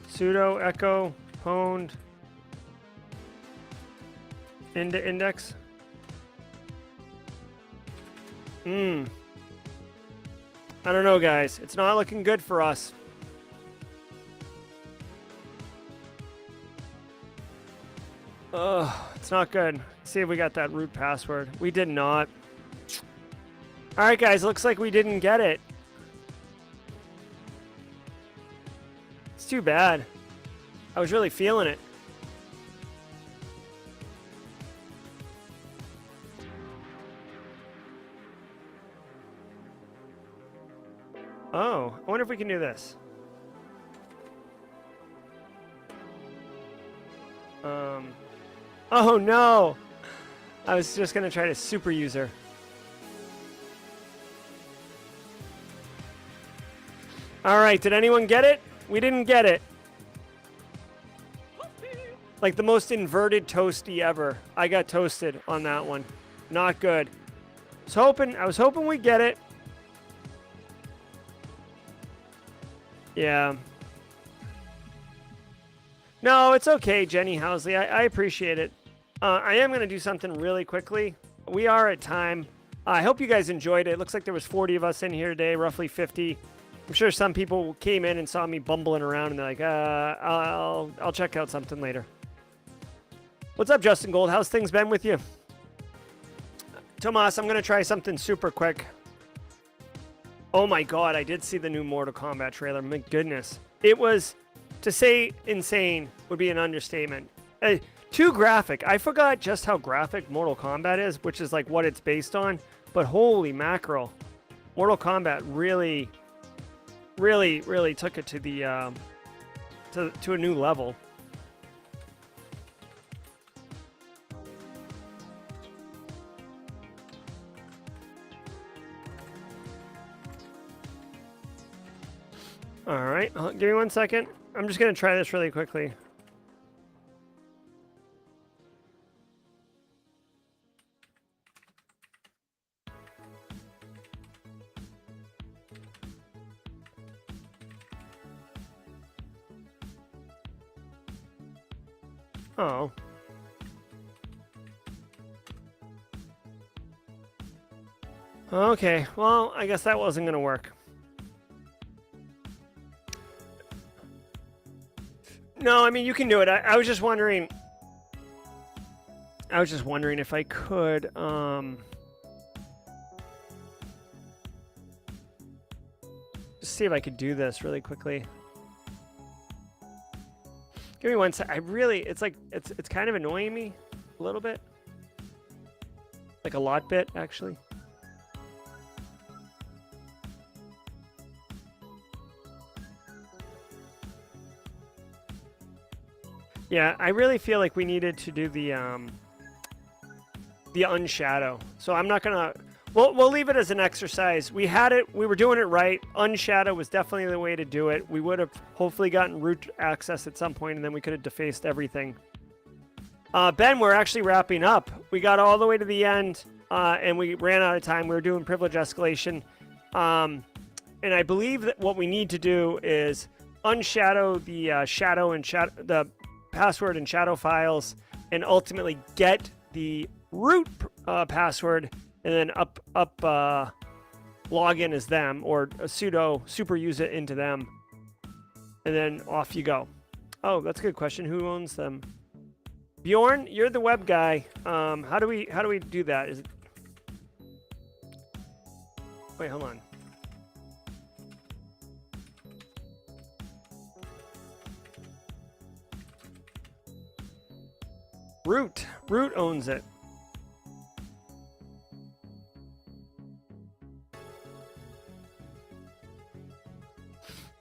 Sudo echo pwned into index? I don't know, guys. It's not looking good for us. It's not good. Let's see if we got that root password. We did not. All right, guys. Looks like we didn't get it. It's too bad. I was really feeling it. Oh, I wonder if we can do this. Oh no! I was just gonna try to super user. All right, did anyone get it? We didn't get it. Like the most inverted toasty ever. I got toasted on that one. Not good. I was hoping we'd get it. Yeah. No, it's okay, Jenny Housley. I appreciate it. I am going to do something really quickly. We are at time. I hope you guys enjoyed it. It looks like there was 40 of us in here today, roughly 50. I'm sure some people came in and saw me bumbling around and they're like, I'll check out something later. What's up, Justin Gold? How's things been with you? Tomas, I'm going to try something super quick. Oh my God, I did see the new Mortal Kombat trailer. My goodness. It was, to say insane would be an understatement. Too graphic. I forgot just how graphic Mortal Kombat is, which is like what it's based on. But holy mackerel. Mortal Kombat really really took it to the to a new level. All right, give me 1 second. I'm just gonna try this really quickly. Oh. Okay, well, I guess that wasn't gonna work. No, I mean, you can do it. I was just wondering. I was just wondering if I could, just see if I could do this really quickly. Give me 1 sec. I really, it's like, it's kind of annoying me a little bit. Like a lot bit, actually. Yeah, I really feel like we needed to do the unshadow. So I'm not gonna. We'll leave it as an exercise. We had it. We were doing it right. Unshadow was definitely the way to do it. We would have hopefully gotten root access at some point, and then we could have defaced everything. Ben, we're actually wrapping up. We got all the way to the end, and we ran out of time. We were doing privilege escalation, and I believe that what we need to do is unshadow the the password and shadow files, and ultimately get the root password, and then login as them, or a sudo super use it into them, and then off you go. Oh, that's a good question. Who owns them? Bjorn, you're the web guy. How do we do that? Is it... Wait, hold on. Root owns it.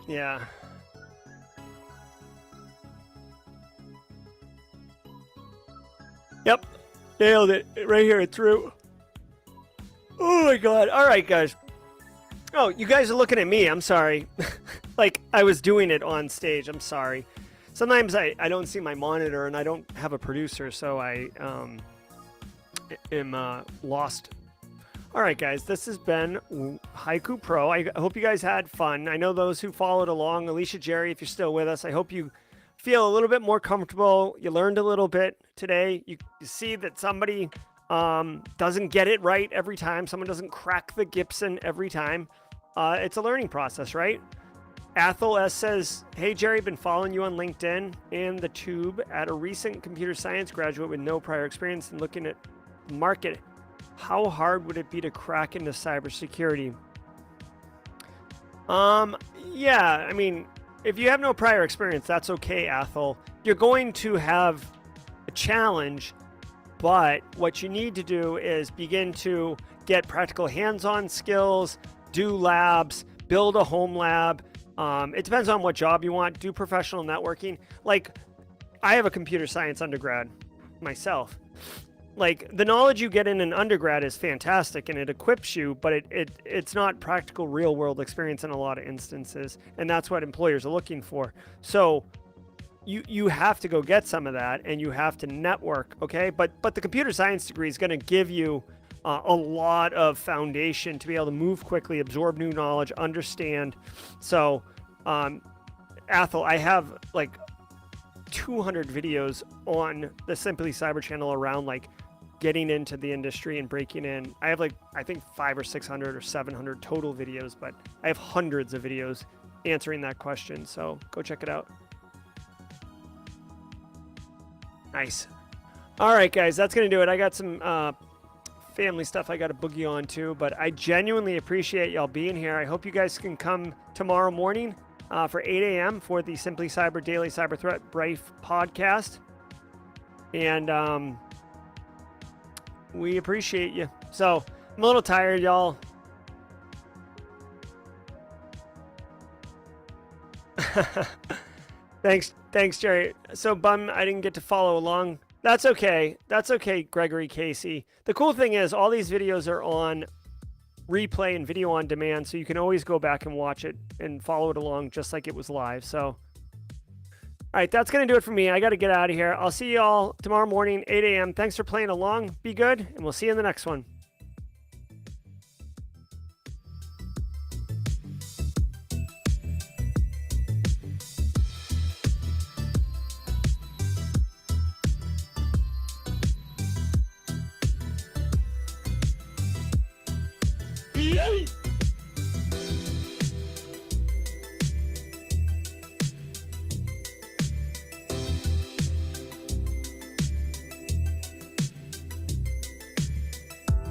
Yeah. Yep. Nailed it. Right here, it's root. Oh my god. All right, guys. Oh, you guys are looking at me. I'm sorry. Like I was doing it on stage. I'm sorry. Sometimes I don't see my monitor and I don't have a producer, so I am lost. All right, guys, this has been Haiku Pro. I hope you guys had fun. I know those who followed along, Alicia, Jerry, if you're still with us, I hope you feel a little bit more comfortable. You learned a little bit today. You see that somebody doesn't get it right every time. Someone doesn't crack the Gibson every time. It's a learning process, right? Athel S says, hey, Jerry, been following you on LinkedIn and the tube at a recent computer science graduate with no prior experience and looking at market. How hard would it be to crack into cybersecurity? Yeah, I mean, if you have no prior experience, that's okay, Athel. You're going to have a challenge, but what you need to do is begin to get practical hands-on skills, do labs, build a home lab. It depends on what job you want. Do professional networking. Like, I have a computer science undergrad myself. Like, the knowledge you get in an undergrad is fantastic and it equips you, but it's not practical real world experience in a lot of instances. And that's what employers are looking for. So you have to go get some of that and you have to network. Okay. But the computer science degree is going to give you a lot of foundation to be able to move quickly, absorb new knowledge, understand. So, Athel, I have like 200 videos on the Simply Cyber channel around like getting into the industry and breaking in. I have like, I think 500 or 600 or 700 total videos, but I have hundreds of videos answering that question. So go check it out. Nice. All right, guys, that's going to do it. I got some family stuff I got to boogie on to, but I genuinely appreciate y'all being here. I hope you guys can come tomorrow morning for 8 a.m. for the Simply Cyber Daily Cyber Threat Brief podcast. And we appreciate you. So I'm a little tired, y'all. Thanks, Jerry. So bum I didn't get to follow along. That's okay. That's okay, Gregory Casey. The cool thing is all these videos are on replay and video on demand, so you can always go back and watch it and follow it along just like it was live. So, all right, that's going to do it for me. I got to get out of here. I'll see you all tomorrow morning, 8 a.m. Thanks for playing along. Be good, and we'll see you in the next one. Yay!